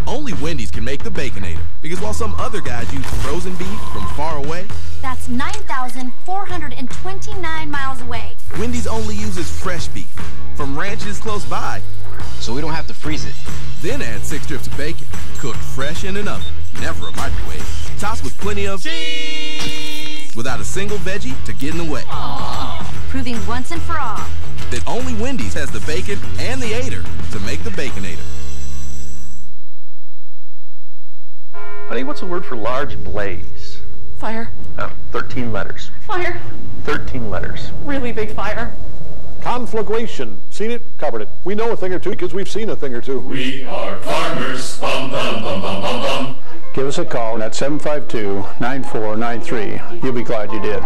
Only Wendy's can make the Baconator, because while some other guys use frozen beef from far away, that's 9,429 miles away. Wendy's only uses fresh beef from ranches close by, so we don't have to freeze it. Then add 6 strips of bacon, cooked fresh in an oven, never a microwave, tossed with plenty of cheese, without a single veggie to get in the way. Aww. Proving once and for all that only Wendy's has the bacon and the Ader to make the Baconator. Honey, what's the word for large blaze? Fire. 13 letters. Fire. 13 letters. Really big fire. Conflagration. Seen it, covered it. We know a thing or two because we've seen a thing or two. We are farmers. Bum, bum, bum, bum, bum, bum. Give us a call at 752-9493. You'll be glad you did.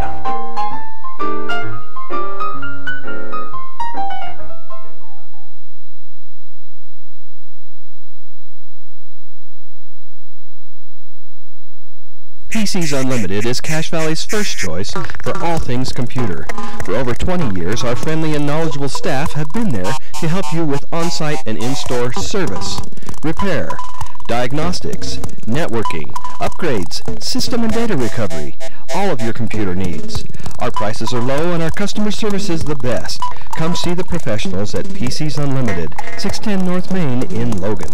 PCs Unlimited is Cache Valley's first choice for all things computer. For over 20 years, our friendly and knowledgeable staff have been there to help you with on-site and in-store service, repair, diagnostics, networking, upgrades, system and data recovery, all of your computer needs. Our prices are low and our customer service is the best. Come see the professionals at PCs Unlimited, 610 North Main in Logan.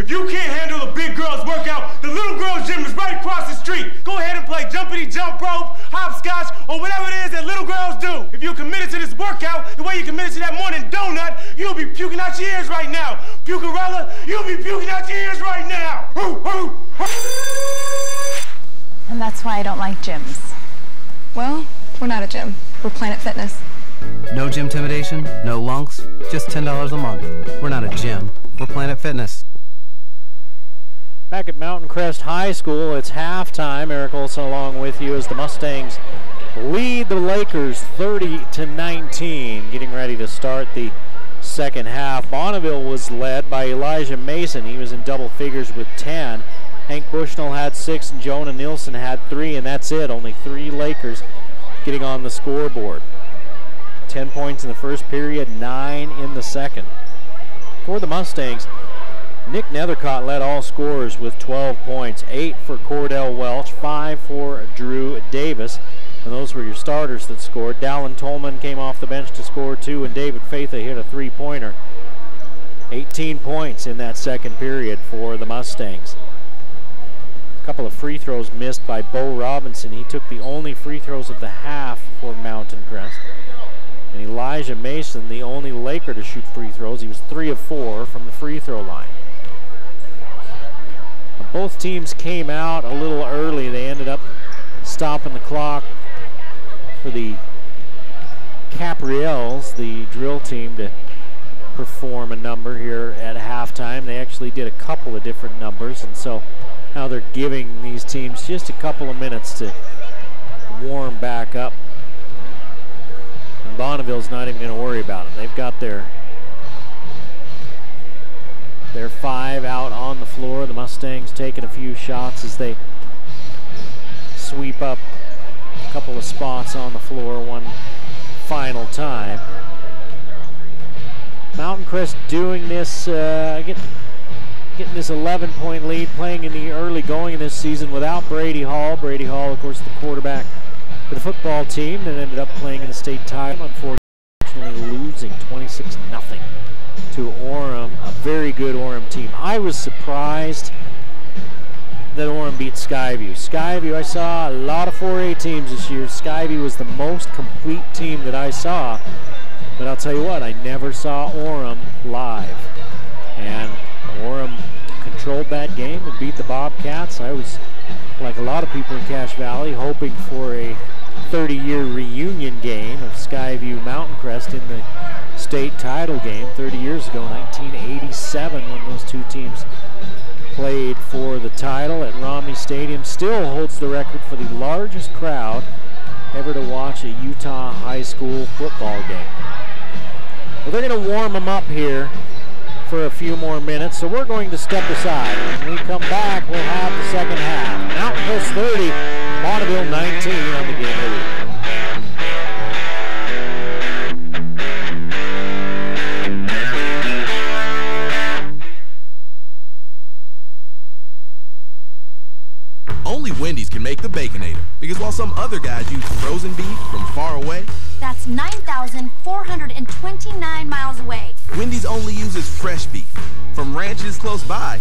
If you can't handle the big girls workout, the little girls gym is right across the street. Go ahead and play jumpity jump rope, hopscotch, or whatever it is that little girls do. If you're committed to this workout the way you're committed to that morning donut, you'll be puking out your ears right now. Pukerella, you'll be puking out your ears right now. And that's why I don't like gyms. Well, we're not a gym. We're Planet Fitness. No gym intimidation, no lunks, just $10 a month. We're not a gym. We're Planet Fitness. Back at Mountain Crest High School, it's halftime. Eric Olson along with you as the Mustangs lead the Lakers 30-19, getting ready to start the second half. Bonneville was led by Elijah Mason. He was in double figures with 10. Hank Bushnell had 6 and Jonah Nielsen had 3, and that's it. Only 3 Lakers getting on the scoreboard. 10 points in the first period, 9 in the second. For the Mustangs, Nick Nethercott led all scorers with 12 points, 8 for Cordell Welch, 5 for Drew Davis. And those were your starters that scored. Dallin Tolman came off the bench to score 2, and David Faitha hit a 3-pointer. 18 points in that second period for the Mustangs. A couple of free throws missed by Bo Robinson. He took the only free throws of the half for Mountain Crest. And Elijah Mason, the only Laker to shoot free throws. He was 3 of 4 from the free throw line. Both teams came out a little early. They ended up stopping the clock for the Capriels, the drill team, to perform a number here at halftime. They actually did a couple of different numbers, and so now they're giving these teams just a couple of minutes to warm back up. And Bonneville's not even going to worry about it. They've got their 5 out on the floor. The Mustangs taking a few shots as they sweep up a couple of spots on the floor one final time. Mountain Crest doing this, getting this 11-point lead, playing in the early going in this season without Brady Hall. Brady Hall, of course, the quarterback for the football team that ended up playing in the state title, unfortunately losing 26-0 to Orem, a very good Orem team. I was surprised that Orem beat Skyview. Skyview, I saw a lot of 4A teams this year. Skyview was the most complete team that I saw. But I'll tell you what, I never saw Orem live. And Orem controlled that game and beat the Bobcats. I was, like a lot of people in Cache Valley, hoping for a 30-year reunion game of Skyview Mountain Crest in the state title game 30 years ago, 1987, when those two teams played for the title at Romney Stadium. Still holds the record for the largest crowd ever to watch a Utah high school football game. Well, they're going to warm them up here for a few more minutes, so we're going to step aside. When we come back, we'll have the second half. Mountain Crest 30, Bonneville 19 on the game of the week. Only Wendy's can make the Baconator, because while some other guys use frozen beef from far away, that's 9,429 miles away. Wendy's only uses fresh beef from ranches close by,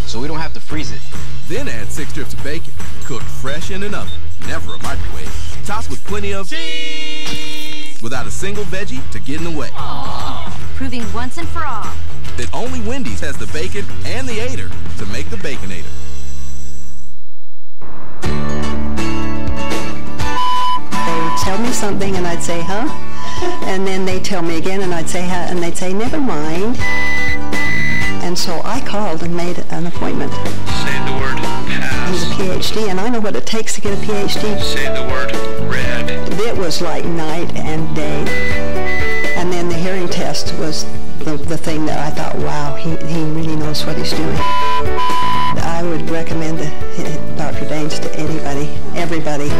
so we don't have to freeze it. Then add 6 strips of bacon, cooked fresh in an oven, never a microwave, tossed with plenty of cheese, without a single veggie to get in the way. Aww. Proving once and for all that only Wendy's has the bacon and the Ater to make the Baconator. They would tell me something and I'd say, huh? And then they'd tell me again and I'd say, huh? And they'd say, never mind. And so I called and made an appointment. Say the word pass. He's a PhD, and I know what it takes to get a PhD. Say the word red. It was like night and day. And then the hearing test was the thing that I thought, wow, he really knows what he's doing. I would recommend Dr. Daines to anybody, everybody.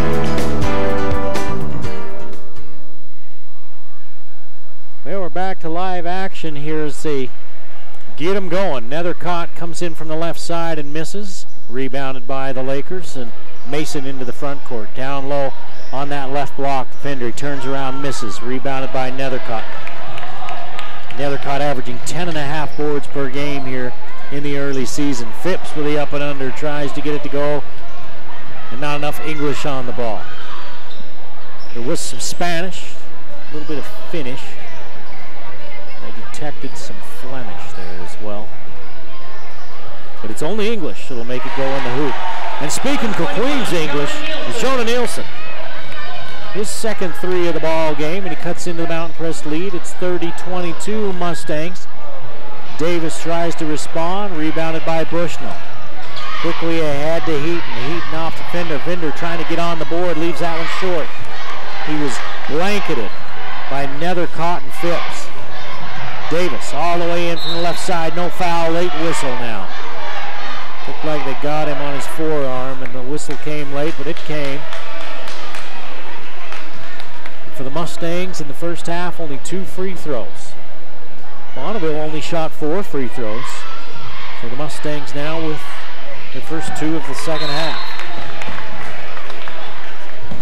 Well, we're back to live action here as they get them going. Nethercott comes in from the left side and misses. Rebounded by the Lakers, and Mason into the front court. Down low on that left block defender. He turns around, misses. Rebounded by Nethercott. Nethercott averaging 10.5 boards per game here in the early season. Phipps with the up and under, tries to get it to go, and not enough English on the ball. There was some Spanish, a little bit of Finnish. I detected some Flemish there as well. But it's only English that'll make it go in the hoop. And speaking of Queen's English, is Jonah Nielsen. His second three of the ball game, and he cuts into the Mountain Crest lead. It's 30-22 Mustangs. Davis tries to respond, rebounded by Bushnell. Quickly ahead to Heaton. Heaton off to Fender. Fender trying to get on the board, leaves that one short. He was blanketed by Nethercott and Phipps. Davis all the way in from the left side, no foul, late whistle now. Looked like they got him on his forearm, and the whistle came late, but it came. For the Mustangs in the first half, only 2 free throws. Bonneville only shot 4 free throws. So the Mustangs now with their first 2 of the second half.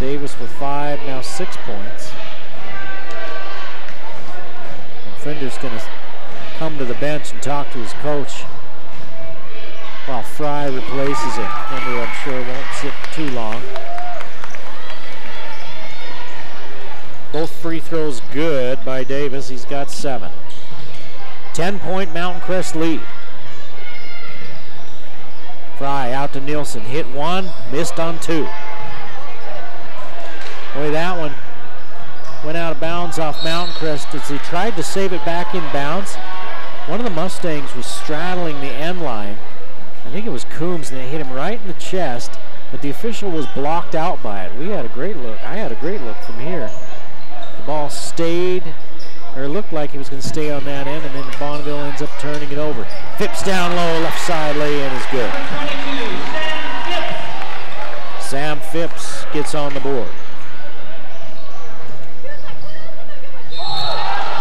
Davis with 5, now 6 points. And Fender's going to come to the bench and talk to his coach while Fry replaces him. Fender, I'm sure, won't sit too long. Both free throws good by Davis. He's got 7. 10-point Mountain Crest lead. Fry out to Nielsen. Hit 1, missed on 2. Boy, that one went out of bounds off Mountain Crest as he tried to save it back in bounds. One of the Mustangs was straddling the end line. I think it was Coombs, and it hit him right in the chest, but the official was blocked out by it. We had a great look. I had a great look from here. The ball stayed, or it looked like he was going to stay on that end, and then Bonneville ends up turning it over. Phipps down low, left side lay-in is good. Sam Phipps gets on the board.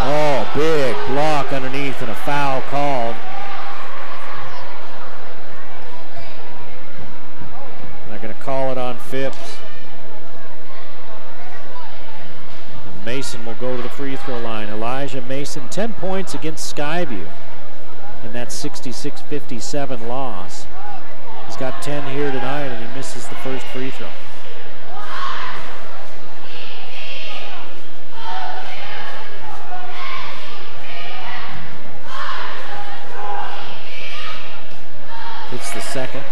Oh, big block underneath and a foul called. They're going to call it on Phipps. Mason will go to the free throw line. Elijah Mason, 10 points against Skyview in that 66-57 loss. He's got 10 here tonight, and he misses the first free throw. It's the second.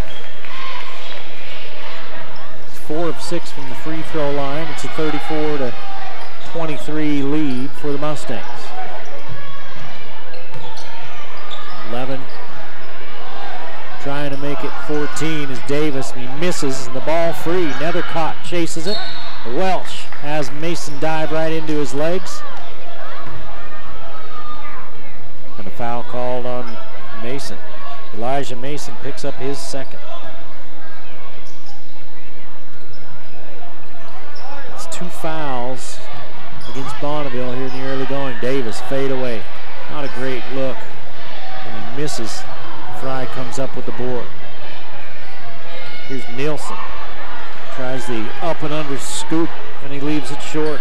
4 of 6 from the free throw line. It's a 34-23 lead for the Mustangs. 11 trying to make it 14 is Davis, and he misses, and the ball free. Nethercott chases it. Welch has Mason dive right into his legs. And a foul called on Mason. Elijah Mason picks up his second. It's 2 fouls against Bonneville here in the early going. Davis fade away. Not a great look. And he misses. Fry comes up with the board. Here's Nielsen. Tries the up and under scoop, and he leaves it short.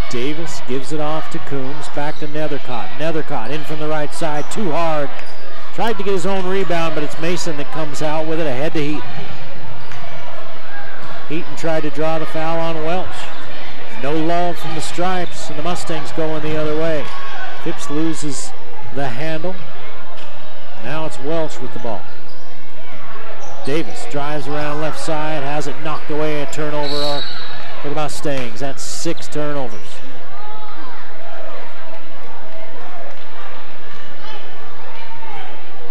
Davis gives it off to Coombs. Back to Nethercott. Nethercott in from the right side. Too hard. Tried to get his own rebound, but it's Mason that comes out with it ahead to Heaton. Heaton tried to draw the foul on Welch. No love from the Stripes, and the Mustangs going the other way. Phipps loses the handle. Now it's Welch with the ball. Davis drives around left side, has it knocked away, a turnover for the Mustangs. That's 6 turnovers.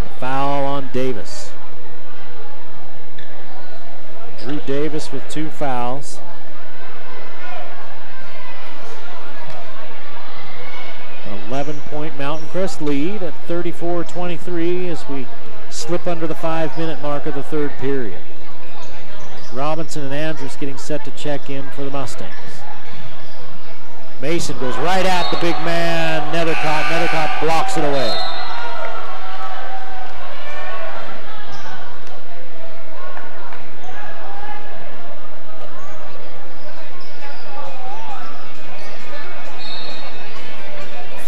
A foul on Davis. Drew Davis with 2 fouls. An 11-point Mountain Crest lead at 34-23 as we slip under the 5-minute mark of the third period. Robinson and Andrews getting set to check in for the Mustangs. Mason goes right at the big man, Nethercott. Nethercott blocks it away.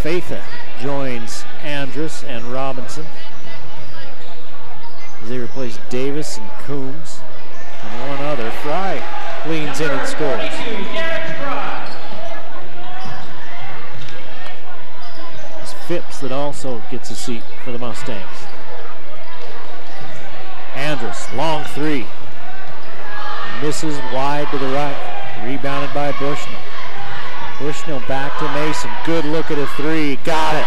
Faitha joins Andrus and Robinson as they replace Davis and Coombs and one other. Fry leans in and scores. It's Phipps that also gets a seat for the Mustangs. Andrus, long three. Misses wide to the right. Rebounded by Bushnell. Bushnell back to Mason. Good look at a three. Got it.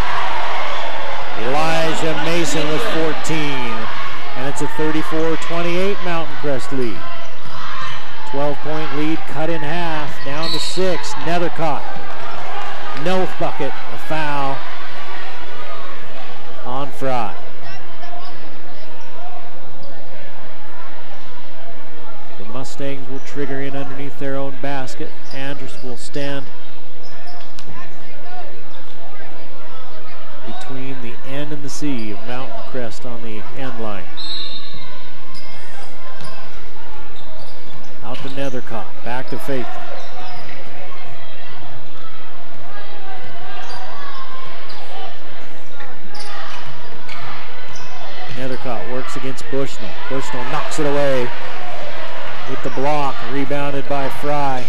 Elijah Mason with 14. And it's a 34-28 Mountain Crest lead. 12-point lead cut in half. Down to 6. Nethercott. No bucket. A foul on Fry. The Mustangs will trigger in underneath their own basket. Andrus will stand between the N and the C of Mountain Crest on the end line. Out to Nethercott, back to Faith. Nethercott works against Bushnell. Bushnell knocks it away with the block, rebounded by Fry.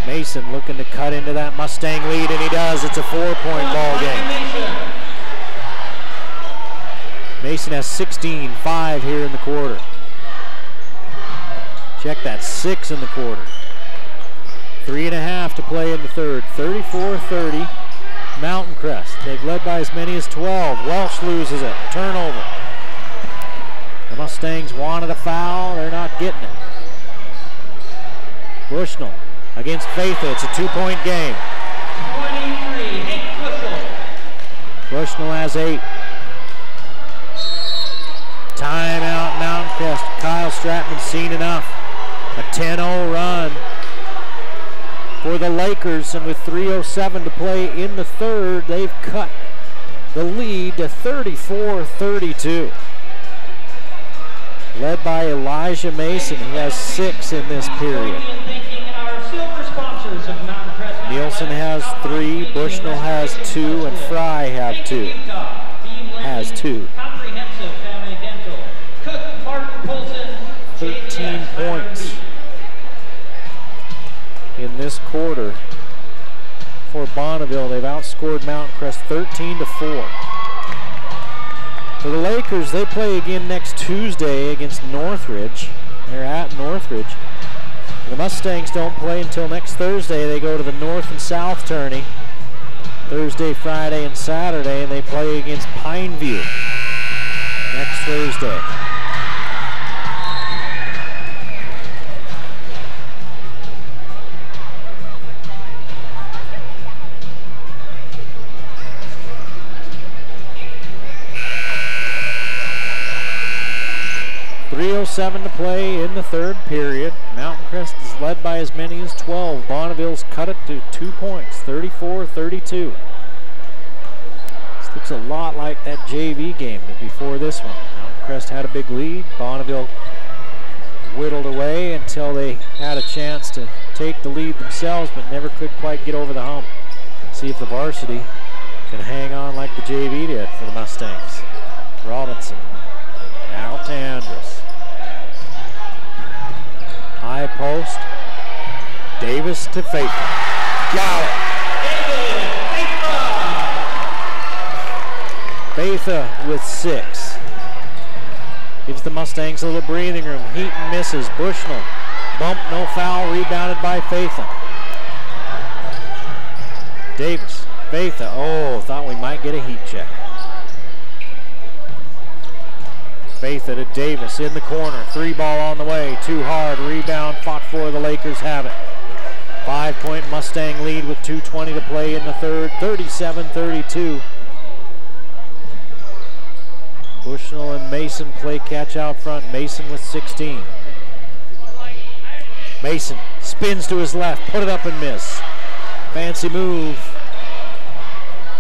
Mason looking to cut into that Mustang lead, and he does. It's a 4-point ball game. Mason has 16, 5 here in the quarter. Check that, 6 in the quarter. 3.5 to play in the third. 34-30, Mountain Crest. They've led by as many as 12. Welsh loses it, turnover. The Mustangs wanted a foul, they're not getting it. Bushnell against Faitha, it's a 2-point game. 23, Hank Bushnell. Bushnell has 8. Timeout, Mountain Crest. Kyle Stratman's seen enough. A 10-0 run for the Lakers, and with 3:07 to play in the third, they've cut the lead to 34-32. Led by Elijah Mason, who has 6 in this period. Nielsen has 3, Bushnell has 2, and Fry have 2. Has 2. 13 points in this quarter for Bonneville. They've outscored Mountain Crest 13-4. For the Lakers, they play again next Tuesday against Northridge. They're at Northridge. The Mustangs don't play until next Thursday. They go to the North and South tourney Thursday, Friday, and Saturday, and they play against Pineview next Thursday. .307 to play in the third period. Mountain Crest is led by as many as 12. Bonneville's cut it to 2 points, 34-32. This looks a lot like that JV game before this one. Mountain Crest had a big lead. Bonneville whittled away until they had a chance to take the lead themselves, but never could quite get over the hump. See if the varsity can hang on like the JV did for the Mustangs. Robinson out to Andrus. High post. Davis to Faith. Got it. Faitha with 6. Gives the Mustangs a little breathing room. Heaton misses. Bushnell. Bump, no foul. Rebounded by Faitha. Davis. Faitha. Oh, thought we might get a heat check. Faitha to Davis in the corner. 3 ball on the way. Too hard. Rebound fought for. The Lakers have it. 5-point Mustang lead with 2:20 to play in the third. 37-32. Bushnell and Mason play catch out front. Mason with 16. Mason spins to his left. Put it up and miss. Fancy move.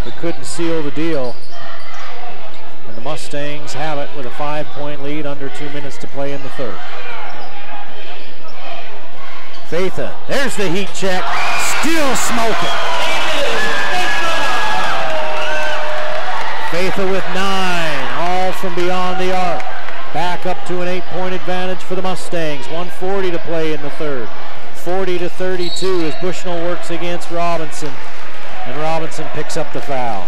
But couldn't seal the deal. And the Mustangs have it with a 5-point lead, under 2 minutes to play in the third. Faitha, there's the heat check, still smoking. Fatha with 9, all from beyond the arc. Back up to an 8-point advantage for the Mustangs. 1:40 to play in the third. 40-32 as Bushnell works against Robinson, and Robinson picks up the foul.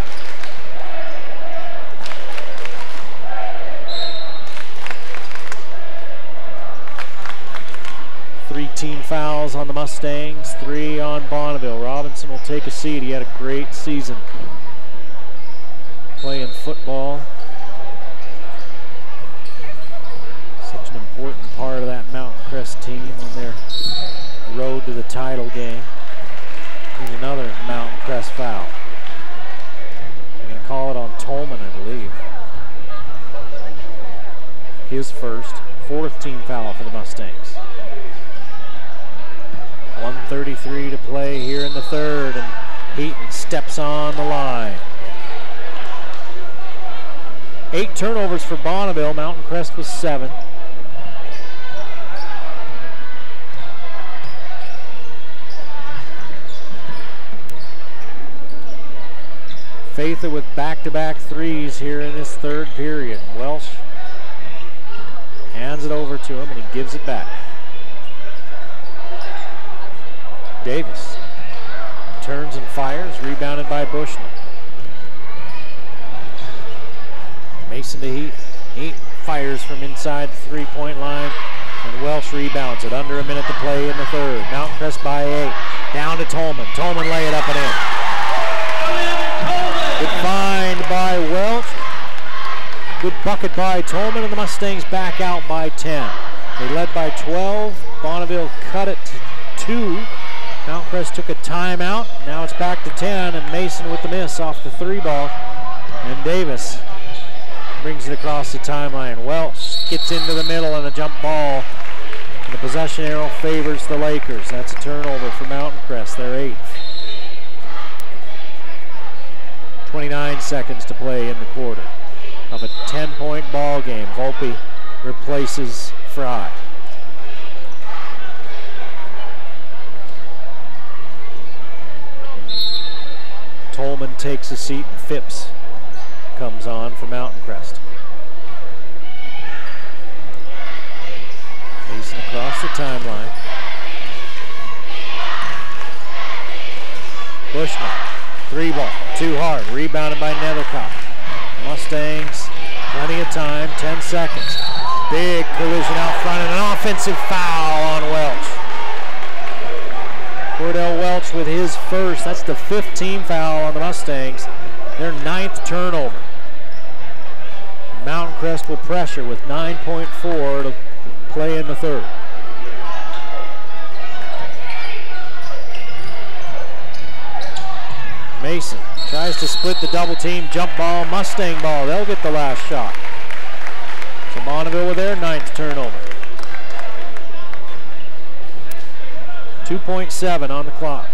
Three team fouls on the Mustangs, 3 on Bonneville. Robinson will take a seat. He had a great season playing football. Such an important part of that Mountain Crest team on their road to the title game. Here's another Mountain Crest foul. They're going to call it on Tolman, I believe. His first, 4th team foul for the Mustangs. 1:33 to play here in the third, and Heaton steps on the line. 8 turnovers for Bonneville. Mountain Crest was 7. Fatha with back-to-back threes here in this third period. Welsh hands it over to him, and he gives it back. Davis turns and fires, rebounded by Bushnell. Mason to Heaton. Heaton fires from inside the three-point line, and Welsh rebounds it. Under a minute to play in the third. Mountain Crest by 8. Down to Tolman. Tolman lay it up and in. Good find by Welsh. Good bucket by Tolman, and the Mustangs back out by 10. They led by 12. Bonneville cut it to 2. Mountain Crest took a timeout. Now it's back to 10, and Mason with the miss off the 3 ball. And Davis brings it across the timeline. Welsh gets into the middle and a jump ball. And the possession arrow favors the Lakers. That's a turnover for Mountain Crest, their 8th. 29 seconds to play in the quarter of a 10-point ball game. Volpe replaces Fry. Tolman takes a seat, and Phipps comes on for Mountain Crest. Mason across the timeline. Bushnell, 3 ball, too hard, rebounded by Nethercott. Mustangs, plenty of time, 10 seconds. Big collision out front and an offensive foul on Welch. Cordell Welch with his first. That's the 5th team foul on the Mustangs. Their 9th turnover. Mountain Crest will pressure with 9.4 to play in the third. Mason tries to split the double team, jump ball, Mustang ball. They'll get the last shot. So Bonneville with their 9th turnover. 2.7 on the clock.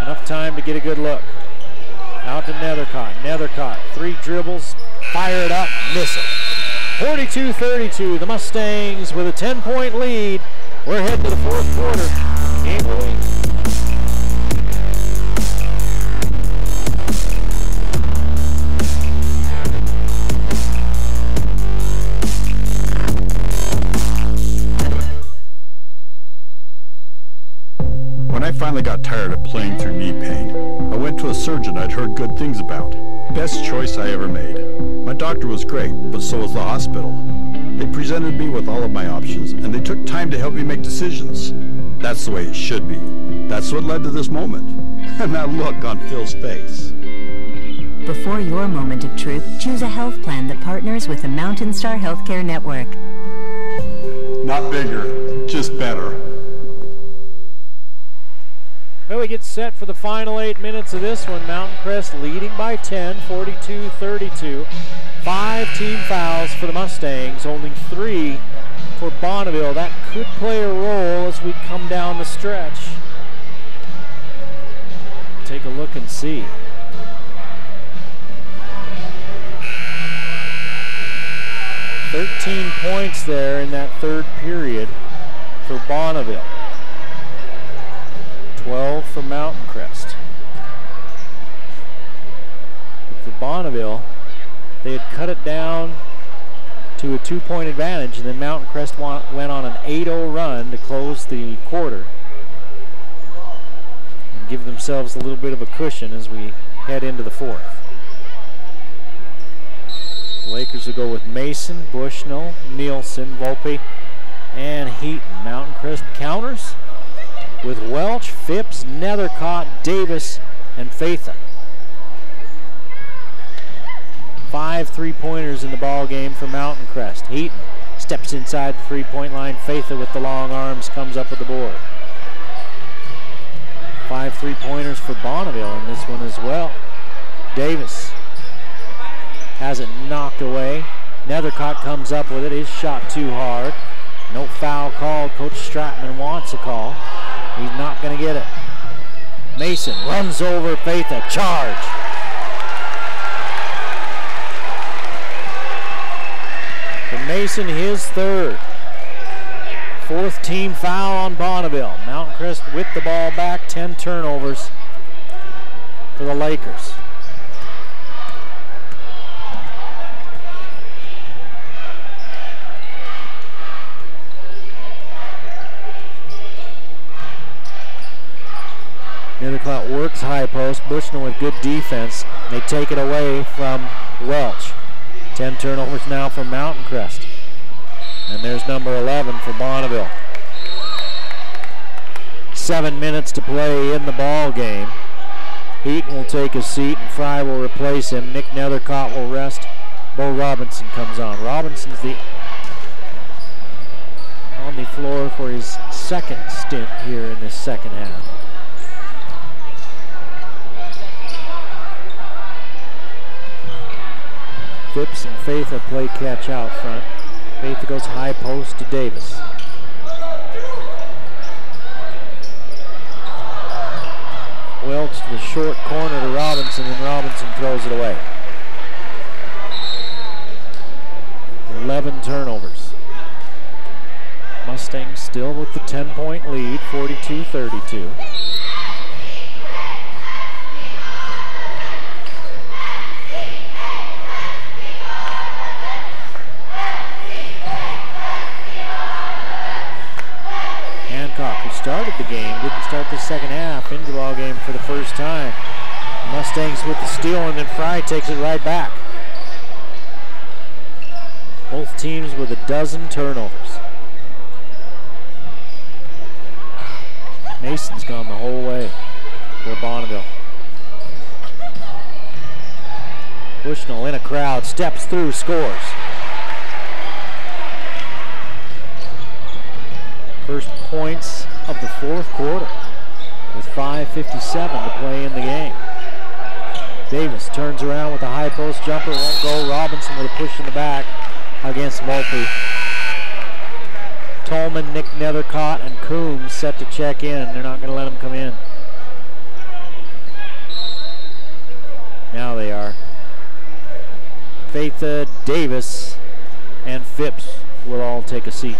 Enough time to get a good look. Out to Nethercott. Nethercott, 3 dribbles, fire it up, miss it. 42-32, the Mustangs with a 10-point lead. We're heading to the 4th quarter. Game of the week. When I finally got tired of playing through knee pain, I went to a surgeon I'd heard good things about. Best choice I ever made. My doctor was great, but so was the hospital. They presented me with all of my options, and they took time to help me make decisions. That's the way it should be. That's what led to this moment. And that look on Phil's face. Before your moment of truth, choose a health plan that partners with the Mountain Star Healthcare Network. Not bigger, just better. Well, we get set for the final 8 minutes of this one. Mountain Crest leading by 10, 42-32. 5 team fouls for the Mustangs, only 3 for Bonneville. That could play a role as we come down the stretch. Take a look and see. "13 points there in that third period for Bonneville. 12 for Mountain Crest. But for Bonneville, They had cut it down to a 2-point advantage, and then Mountain Crest went on an 8-0 run to close the quarter and give themselves a little bit of a cushion as we head into the fourth. The Lakers will go with Mason, Bushnell, Nielsen, Volpe, and Heaton. Mountain Crest counters with Welch, Phipps, Nethercott, Davis, and Faitha. 5 3-pointers in the ball game for Mountain Crest. Heaton steps inside the 3-point line. Faitha with the long arms comes up with the board. 5 3-pointers for Bonneville in this one as well. Davis has it knocked away. Nethercott comes up with it. His shot too hard. No foul called. Coach Stratman wants a call. He's not going to get it. Mason runs over Faitha. Charge. For Mason, his third. 4th team foul on Bonneville. Mountain Crest with the ball back. 10 turnovers for the Lakers. Nethercott works high post. Bushnell with good defense. They take it away from Welch. 10 turnovers now for Mountain Crest. And there's number 11 for Bonneville. 7 minutes to play in the ball game. Heaton will take his seat and Fry will replace him. Nick Nethercott will rest. Bo Robinson comes on. Robinson's on the floor for his second stint here in this second half. Phipps and Faitha play catch out front. Faitha goes high post to Davis. Welch to the short corner to Robinson, and Robinson throws it away. 11 turnovers. Mustangs still with the 10-point lead, 42-32. Who started the game, didn't start the second half, into the ball game for the first time. Mustangs with the steal, and then Fry takes it right back. Both teams with a dozen turnovers. Mason's gone the whole way for Bonneville. Bushnell in a crowd, steps through, scores. First points of the fourth quarter with 5:57 to play in the game. Davis turns around with a high post jumper, won't go. Robinson with a push in the back against Volpe. Tolman, Nick Nethercott, and Coombs set to check in. They're not going to let them come in. Now they are. Faitha, Davis, and Phipps will all take a seat.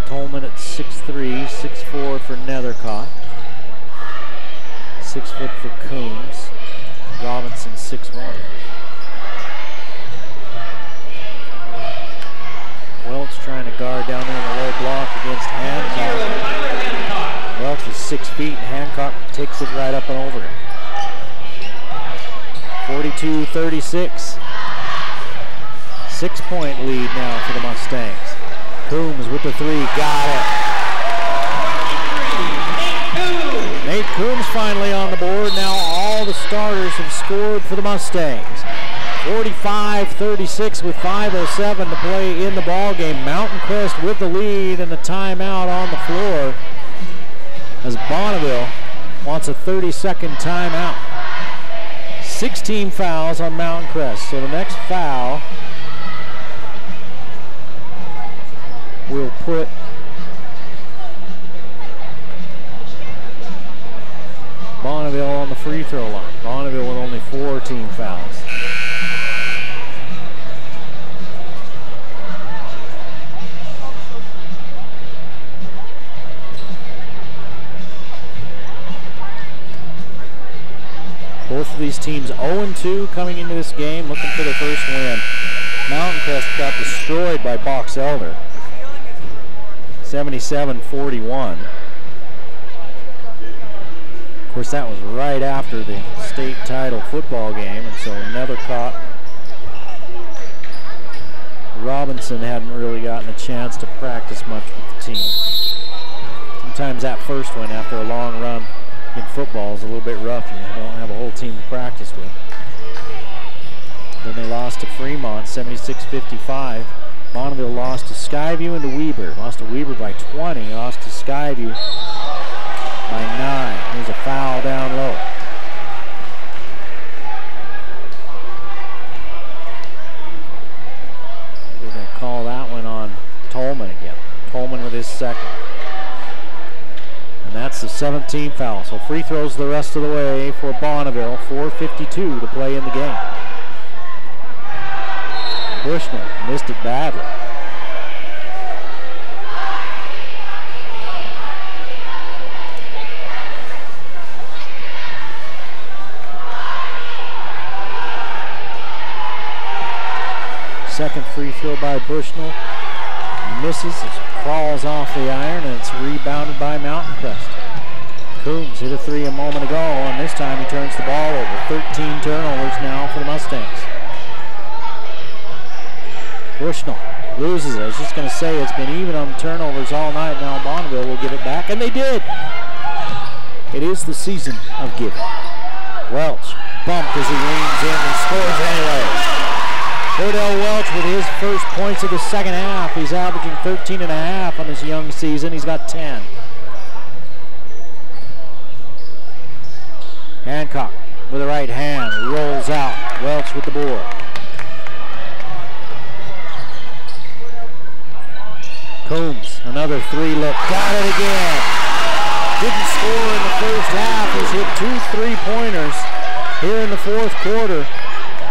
Tolman at 6'3", 6'4" for Nethercott. 6 foot for Coombs. Robinson 6'1". Welch trying to guard down there in the low block against Hancock. Welch is 6 feet and Hancock takes it right up and over him. 42-36. 6-point lead now for the Mustangs. Coombs with the three, got it. Nate Coombs finally on the board. Now all the starters have scored for the Mustangs. 45-36 with 5:07 to play in the ball game. Mountain Crest with the lead and a timeout on the floor as Bonneville wants a 30-second timeout. 16 fouls on Mountain Crest, so the next foul will put Bonneville on the free throw line. Bonneville with only 4 team fouls. these teams 0-2 coming into this game, looking for their first win. Mountain Crest got destroyed by Box Elder, 77-41. Of course, that was right after the state title football game, and so Nethercott, Robinson hadn't really gotten a chance to practice much with the team. Sometimes that first one after a long run in football is a little bit rough. You don't have a whole team to practice with. Then they lost to Fremont, 76-55. Bonneville lost to Skyview and to Weber. Lost to Weber by 20, lost to Skyview by 9. There's a foul down low. We're going to call that one on Tolman again. Tolman with his second. And that's the 17th foul. So free throws the rest of the way for Bonneville. 4:52 to play in the game. Bushnell missed it badly. Second free throw by Bushnell. Misses, crawls off the iron, and it's rebounded by Mountain Crest. Coombs hit a three a moment ago, and this time he turns the ball over. 13 turnovers now for the Mustangs. Bushnell loses it. I was just going to say it's been even on the turnovers all night. Now Bonneville will give it back, and they did. It is the season of giving. Welch bumped as he leans in and scores anyway. Cordell Welch with his first points of the second half. He's averaging 13.5 on this young season. He's got 10. Hancock with the right hand, rolls out. Welch with the board. Coombs, another three look, got it again. Didn't score in the first half, has hit 2 3-pointers here in the fourth quarter.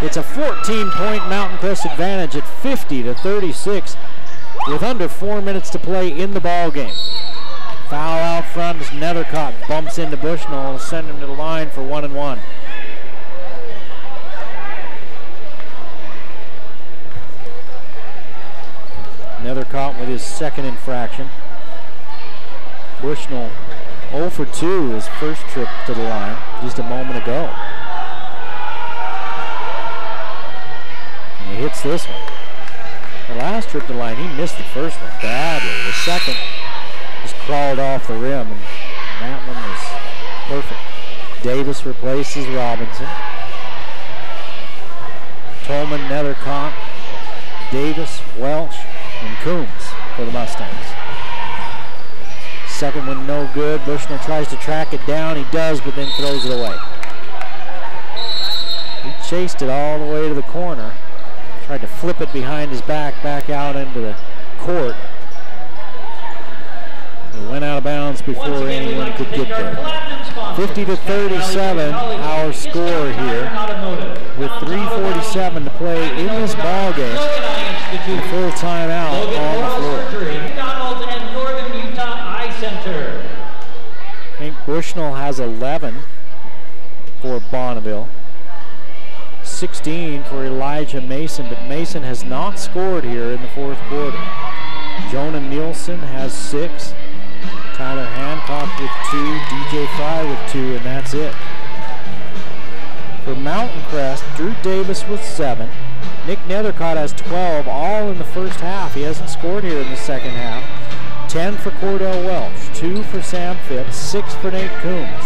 It's a 14-point Mountain Crest advantage at 50-36 with under 4 minutes to play in the ball game. Foul out front as Nethercott bumps into Bushnell, send him to the line for 1 and 1. Nethercott with his second infraction. Bushnell 0 for 2 his first trip to the line just a moment ago. And he hits this one. The last trip to the line, he missed the first one badly. The second just crawled off the rim, and that one was perfect. Davis replaces Robinson. Tolman, Nethercott, Davis, Welch, and Coombs for the Mustangs. Second one no good. Bushnell tries to track it down. He does, but then throws it away. He chased it all the way to the corner. Tried to flip it behind his back out into the court. It went out of bounds before anyone could get there. 50-37, our score here, with 3:47 to play in this ball game. A full timeout on the floor. McDonald's and Northern Utah Eye Center. Hank Bushnell has 11 for Bonneville. 16 for Elijah Mason, but Mason has not scored here in the fourth quarter. Jonah Nielsen has 6. Tyler Hancock with 2, DJ Fry with 2, and that's it. For Mountain Crest, Drew Davis with 7. Nick Nethercott has 12, all in the first half. He hasn't scored here in the second half. 10 for Cordell Welch, 2 for Sam Phipps, 6 for Nate Coombs.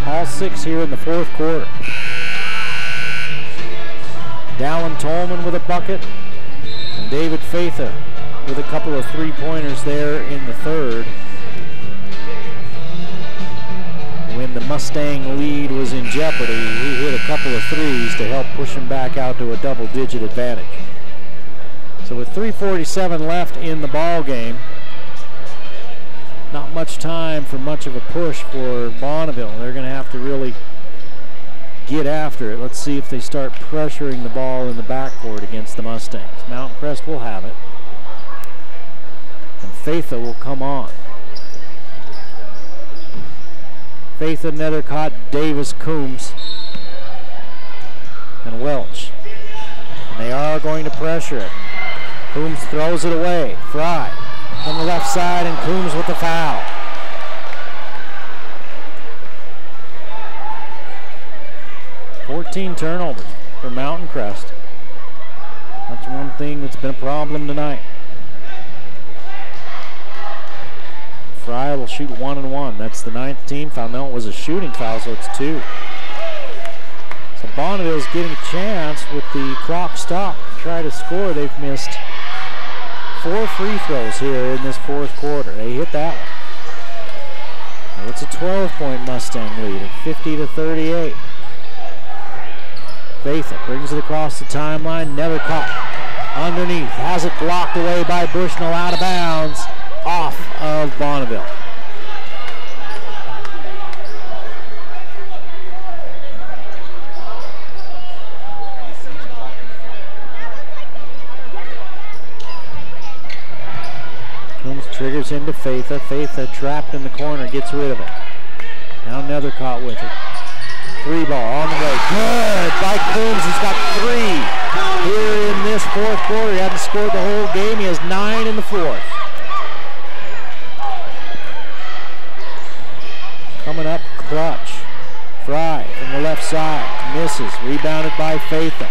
All 6 here in the fourth quarter. Dallin Tolman with a bucket, and David Faitha with a couple of 3-pointers there in the third. When the Mustang lead was in jeopardy, he hit a couple of threes to help push him back out to a double-digit advantage. So with 3:47 left in the ball game, not much time for much of a push for Bonneville. They're going to have to really get after it. Let's see if they start pressuring the ball in the backcourt against the Mustangs. Mountain Crest will have it, and Faitha will come on. Faitha, Nethercott, Davis, Coombs. and Welch. And they are going to pressure it. Coombs throws it away. Fry from the left side, and Coombs with the foul. $14 turnovers for Mountain Crest. That's one thing that's been a problem tonight. Fry will shoot 1 and 1. That's the 9th team foul. No, it was a shooting foul, so it's 2. So Bonneville's getting a chance with the clock stopped to try to score. They've missed 4 free throws here in this fourth quarter. They hit that one. It's a 12-point Mustang lead at 50-38. Faitha brings it across the timeline. Never caught. Underneath. Has it blocked away by Bushnell, out of bounds. Off of Bonneville. Coombs triggers into Faitha. Faitha trapped in the corner, gets rid of it. Now Nethercott with it. 3 ball on the way. Good by Coombs. He's got 3 here in this fourth quarter. He hasn't scored the whole game. He has 9 in the fourth. Coming up clutch. Fry from the left side. Misses. Rebounded by Faitha.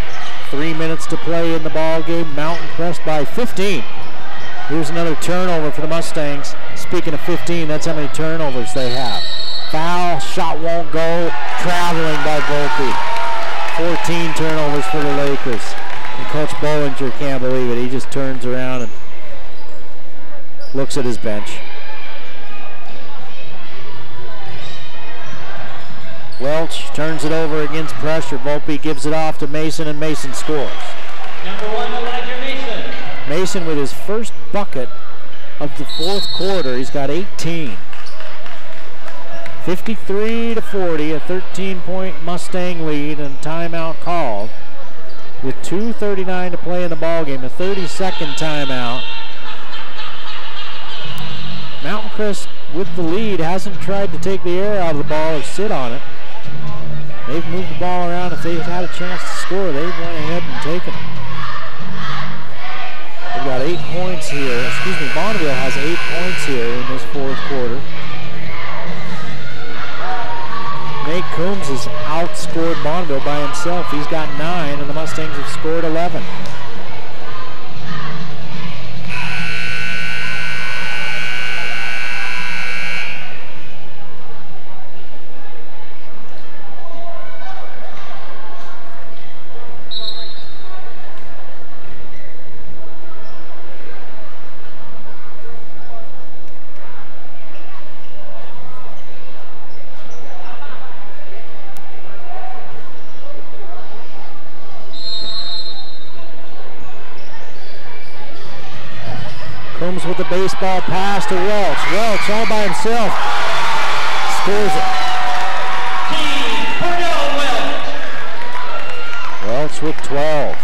3 minutes to play in the ball game. Mountain Crest by 15. Here's another turnover for the Mustangs. Speaking of 15, that's how many turnovers they have. Foul, shot won't go, traveling by Volpe. 14 turnovers for the Lakers. And Coach Bollinger can't believe it. He just turns around and looks at his bench. Welch turns it over against pressure. Volpe gives it off to Mason, and Mason scores. Number 1, Elijah Mason. Mason with his first bucket of the fourth quarter. He's got 18. 53-40, a 13-point Mustang lead, and timeout called with 2:39 to play in the ballgame. A 30-second timeout. Mountain Crest with the lead hasn't tried to take the air out of the ball or sit on it. They've moved the ball around. If they had a chance to score, they've went ahead and taken it. They've got 8 points here. Excuse me, Bonneville has 8 points here in this fourth quarter. Nate Coombs has outscored Bonneville by himself. He's got 9, and the Mustangs have scored 11. Coombs with the baseball pass to Welch. Welch all by himself. Scores it. Welch with 12.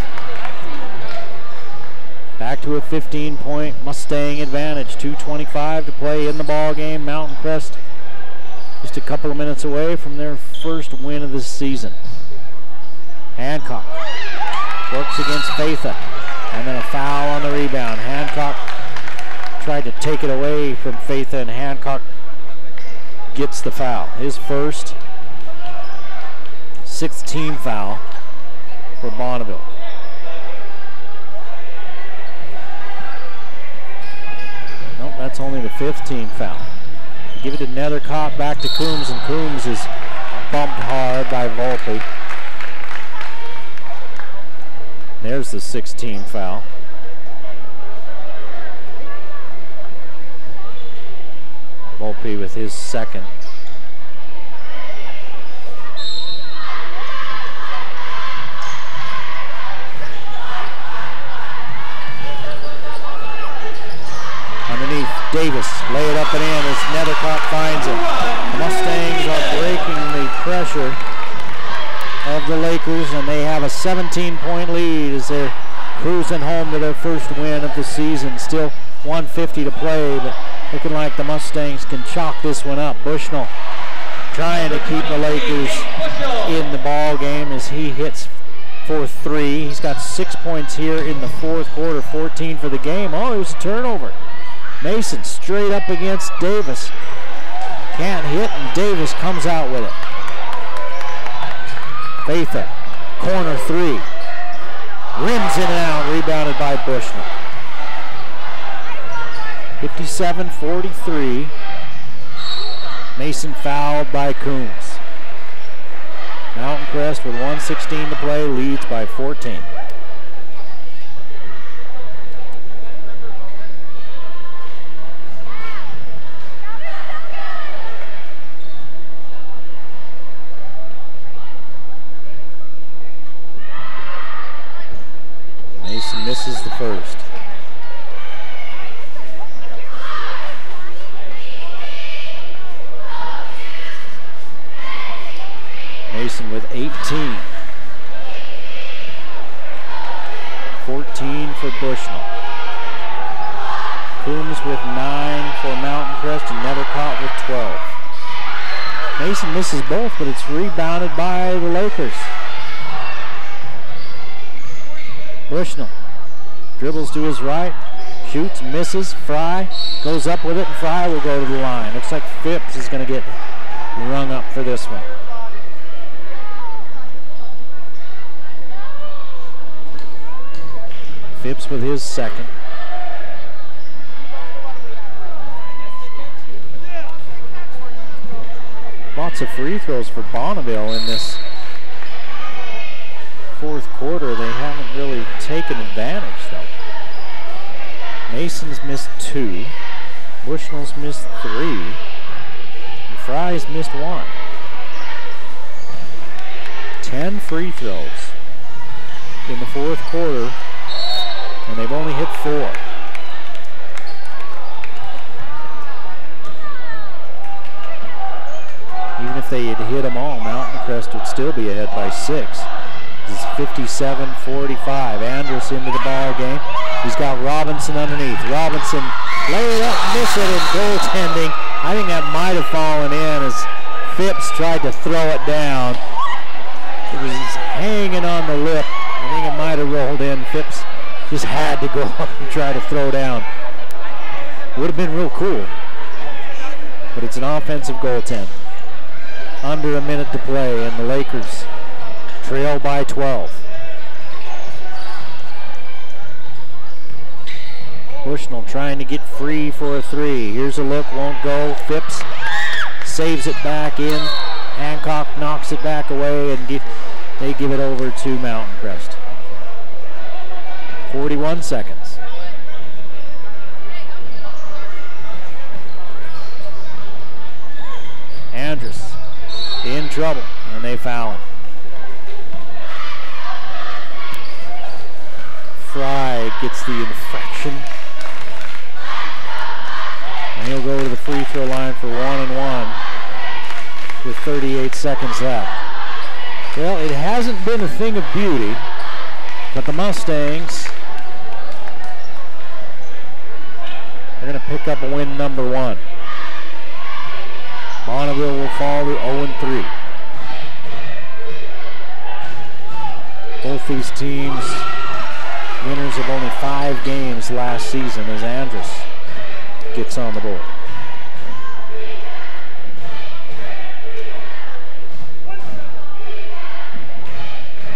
Back to a 15-point Mustang advantage. 2:25 to play in the ball game. Mountain Crest just a couple of minutes away from their first win of the season. Hancock works against Faitha, and then a foul on the rebound. Hancock tried to take it away from Faitha, and Hancock gets the foul. His first, 6th team foul for Bonneville. Nope, that's only the 5th team foul. Give it to Nethercott, back to Coombs, and Coombs is bumped hard by Volpe. There's the 6th team foul. Volpe with his second. Underneath, Davis, lay it up and in as Nethercott finds it. The Mustangs are breaking the pressure of the Lakers, and they have a 17-point lead as they're cruising home to their first win of the season. Still 1:50 to play, but looking like the Mustangs can chalk this one up. Bushnell trying to keep the Lakers in the ball game as he hits for 3. He's got 6 points here in the fourth quarter, 14 for the game. Oh, it was a turnover. Mason straight up against Davis. Can't hit, and Davis comes out with it. Fatha, corner 3. Rims in and out, rebounded by Bushnell. 57-43. Mason fouled by Coombs. Mountain Crest with 1:16 to play, leads by 14. Mason misses the first. Mason with 18. 14 for Bushnell. Coombs with 9 for Mountain Crest and Nethercott with 12. Mason misses both, but it's rebounded by the Lakers. Bushnell dribbles to his right, shoots, misses. Fry goes up with it, and Fry will go to the line. Looks like Phipps is going to get rung up for this one. Phipps with his second. Lots of free throws for Bonneville in this fourth quarter. They haven't really taken advantage, though. Mason's missed 2. Bushnell's missed 3. And Fry's missed 1. 10 free throws in the fourth quarter, and they've only hit 4. Even if they had hit them all, Mountain Crest would still be ahead by 6. This is 57-45. Andrus into the ball game. He's got Robinson underneath. Robinson lay it up, miss it, and goaltending. I think that might have fallen in as Phipps tried to throw it down. It was hanging on the lip. I think it might have rolled in. Phipps just had to go up and try to throw down. Would have been real cool. But it's an offensive goaltend. Under a minute to play, and the Lakers trail by 12. Bushnell trying to get free for a 3. Here's a look, won't go. Phipps saves it back in. Hancock knocks it back away, and they give it over to Mountain Crest. 41 seconds. Andrus in trouble, and they foul him. Fry gets the infraction, and he'll go to the free throw line for 1-and-1 with 38 seconds left. Well, it hasn't been a thing of beauty, but the Mustangs are going to pick up a win number 1. Bonneville will fall to 0-3. Both these teams winners of only 5 games last season as Andrus gets on the board.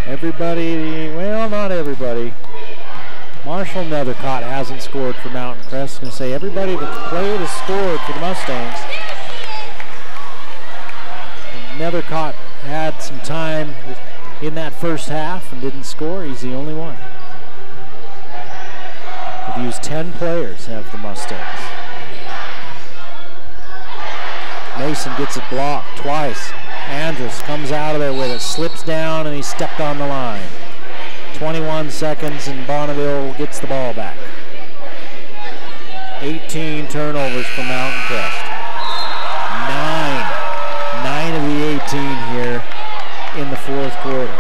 Everybody, well, not everybody. Marshall Nethercott hasn't scored for Mountain Crest. Going to say everybody that's played has scored for the Mustangs. Nethercott had some time in that first half and didn't score. He's the only one. They've used 10 players, have the Mustangs. Mason gets it blocked twice. Andrus comes out of there with it, slips down, and he stepped on the line. 21 seconds, and Bonneville gets the ball back. 18 turnovers for Mountain Crest. 9 of the 18 here in the fourth quarter.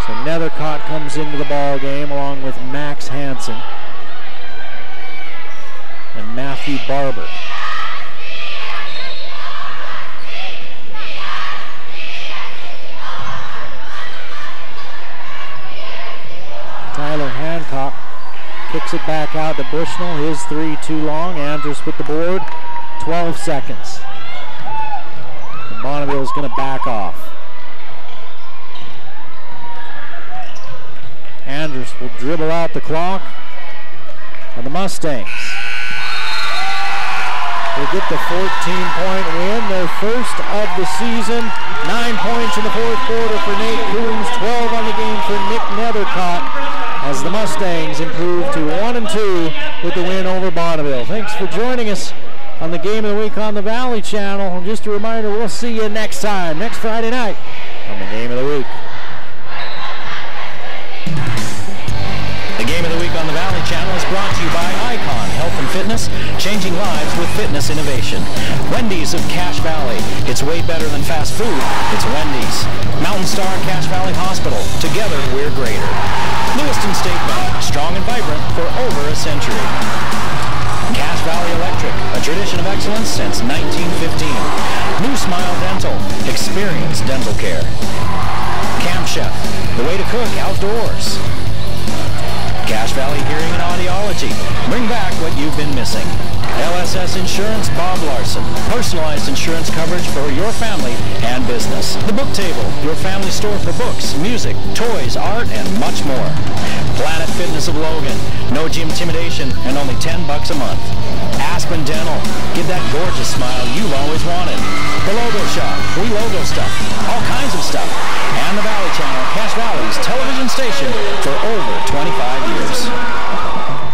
So Nethercott comes into the ball game along with Max Hansen and Matthew Barber. to Bushnell. His three too long. Andrus with the board. 12 seconds. And Bonneville is going to back off. Andrus will dribble out the clock. And the Mustangs will get the 14-point win, their first of the season. 9 points in the fourth quarter for Nate Coons, 12 on the game for Nick Nethercott, as the Mustangs improve to 1-2 with the win over Bonneville. Thanks for joining us on the Game of the Week on the Valley Channel. And just a reminder, we'll see you next time, next Friday night on the Game of the Week. The Game of the Week on the Valley Channel is brought to you by Icon Health and Fitness, changing lives with fitness innovation. Wendy's of Cache Valley. It's way better than fast food. It's Wendy's. Mountain Star Cache Valley Hospital. Together, we're greater. Lewiston State Bank, strong and vibrant for over a century. Cache Valley Electric, a tradition of excellence since 1915. New Smile Dental, experience dental care. Camp Chef, the way to cook outdoors. Cache Valley Hearing and Audiology. Bring back what you've been missing. LSS Insurance, Bob Larson. Personalized insurance coverage for your family and business. The Book Table, your family store for books, music, toys, art, and much more. Planet Fitness of Logan. No gym intimidation and only $10 a month. Aspen Dental. Give that gorgeous smile you've always wanted. The Logo Shop. We logo stuff. All kinds of stuff. And the Valley Channel, Cache Valley's television station for over 25 years.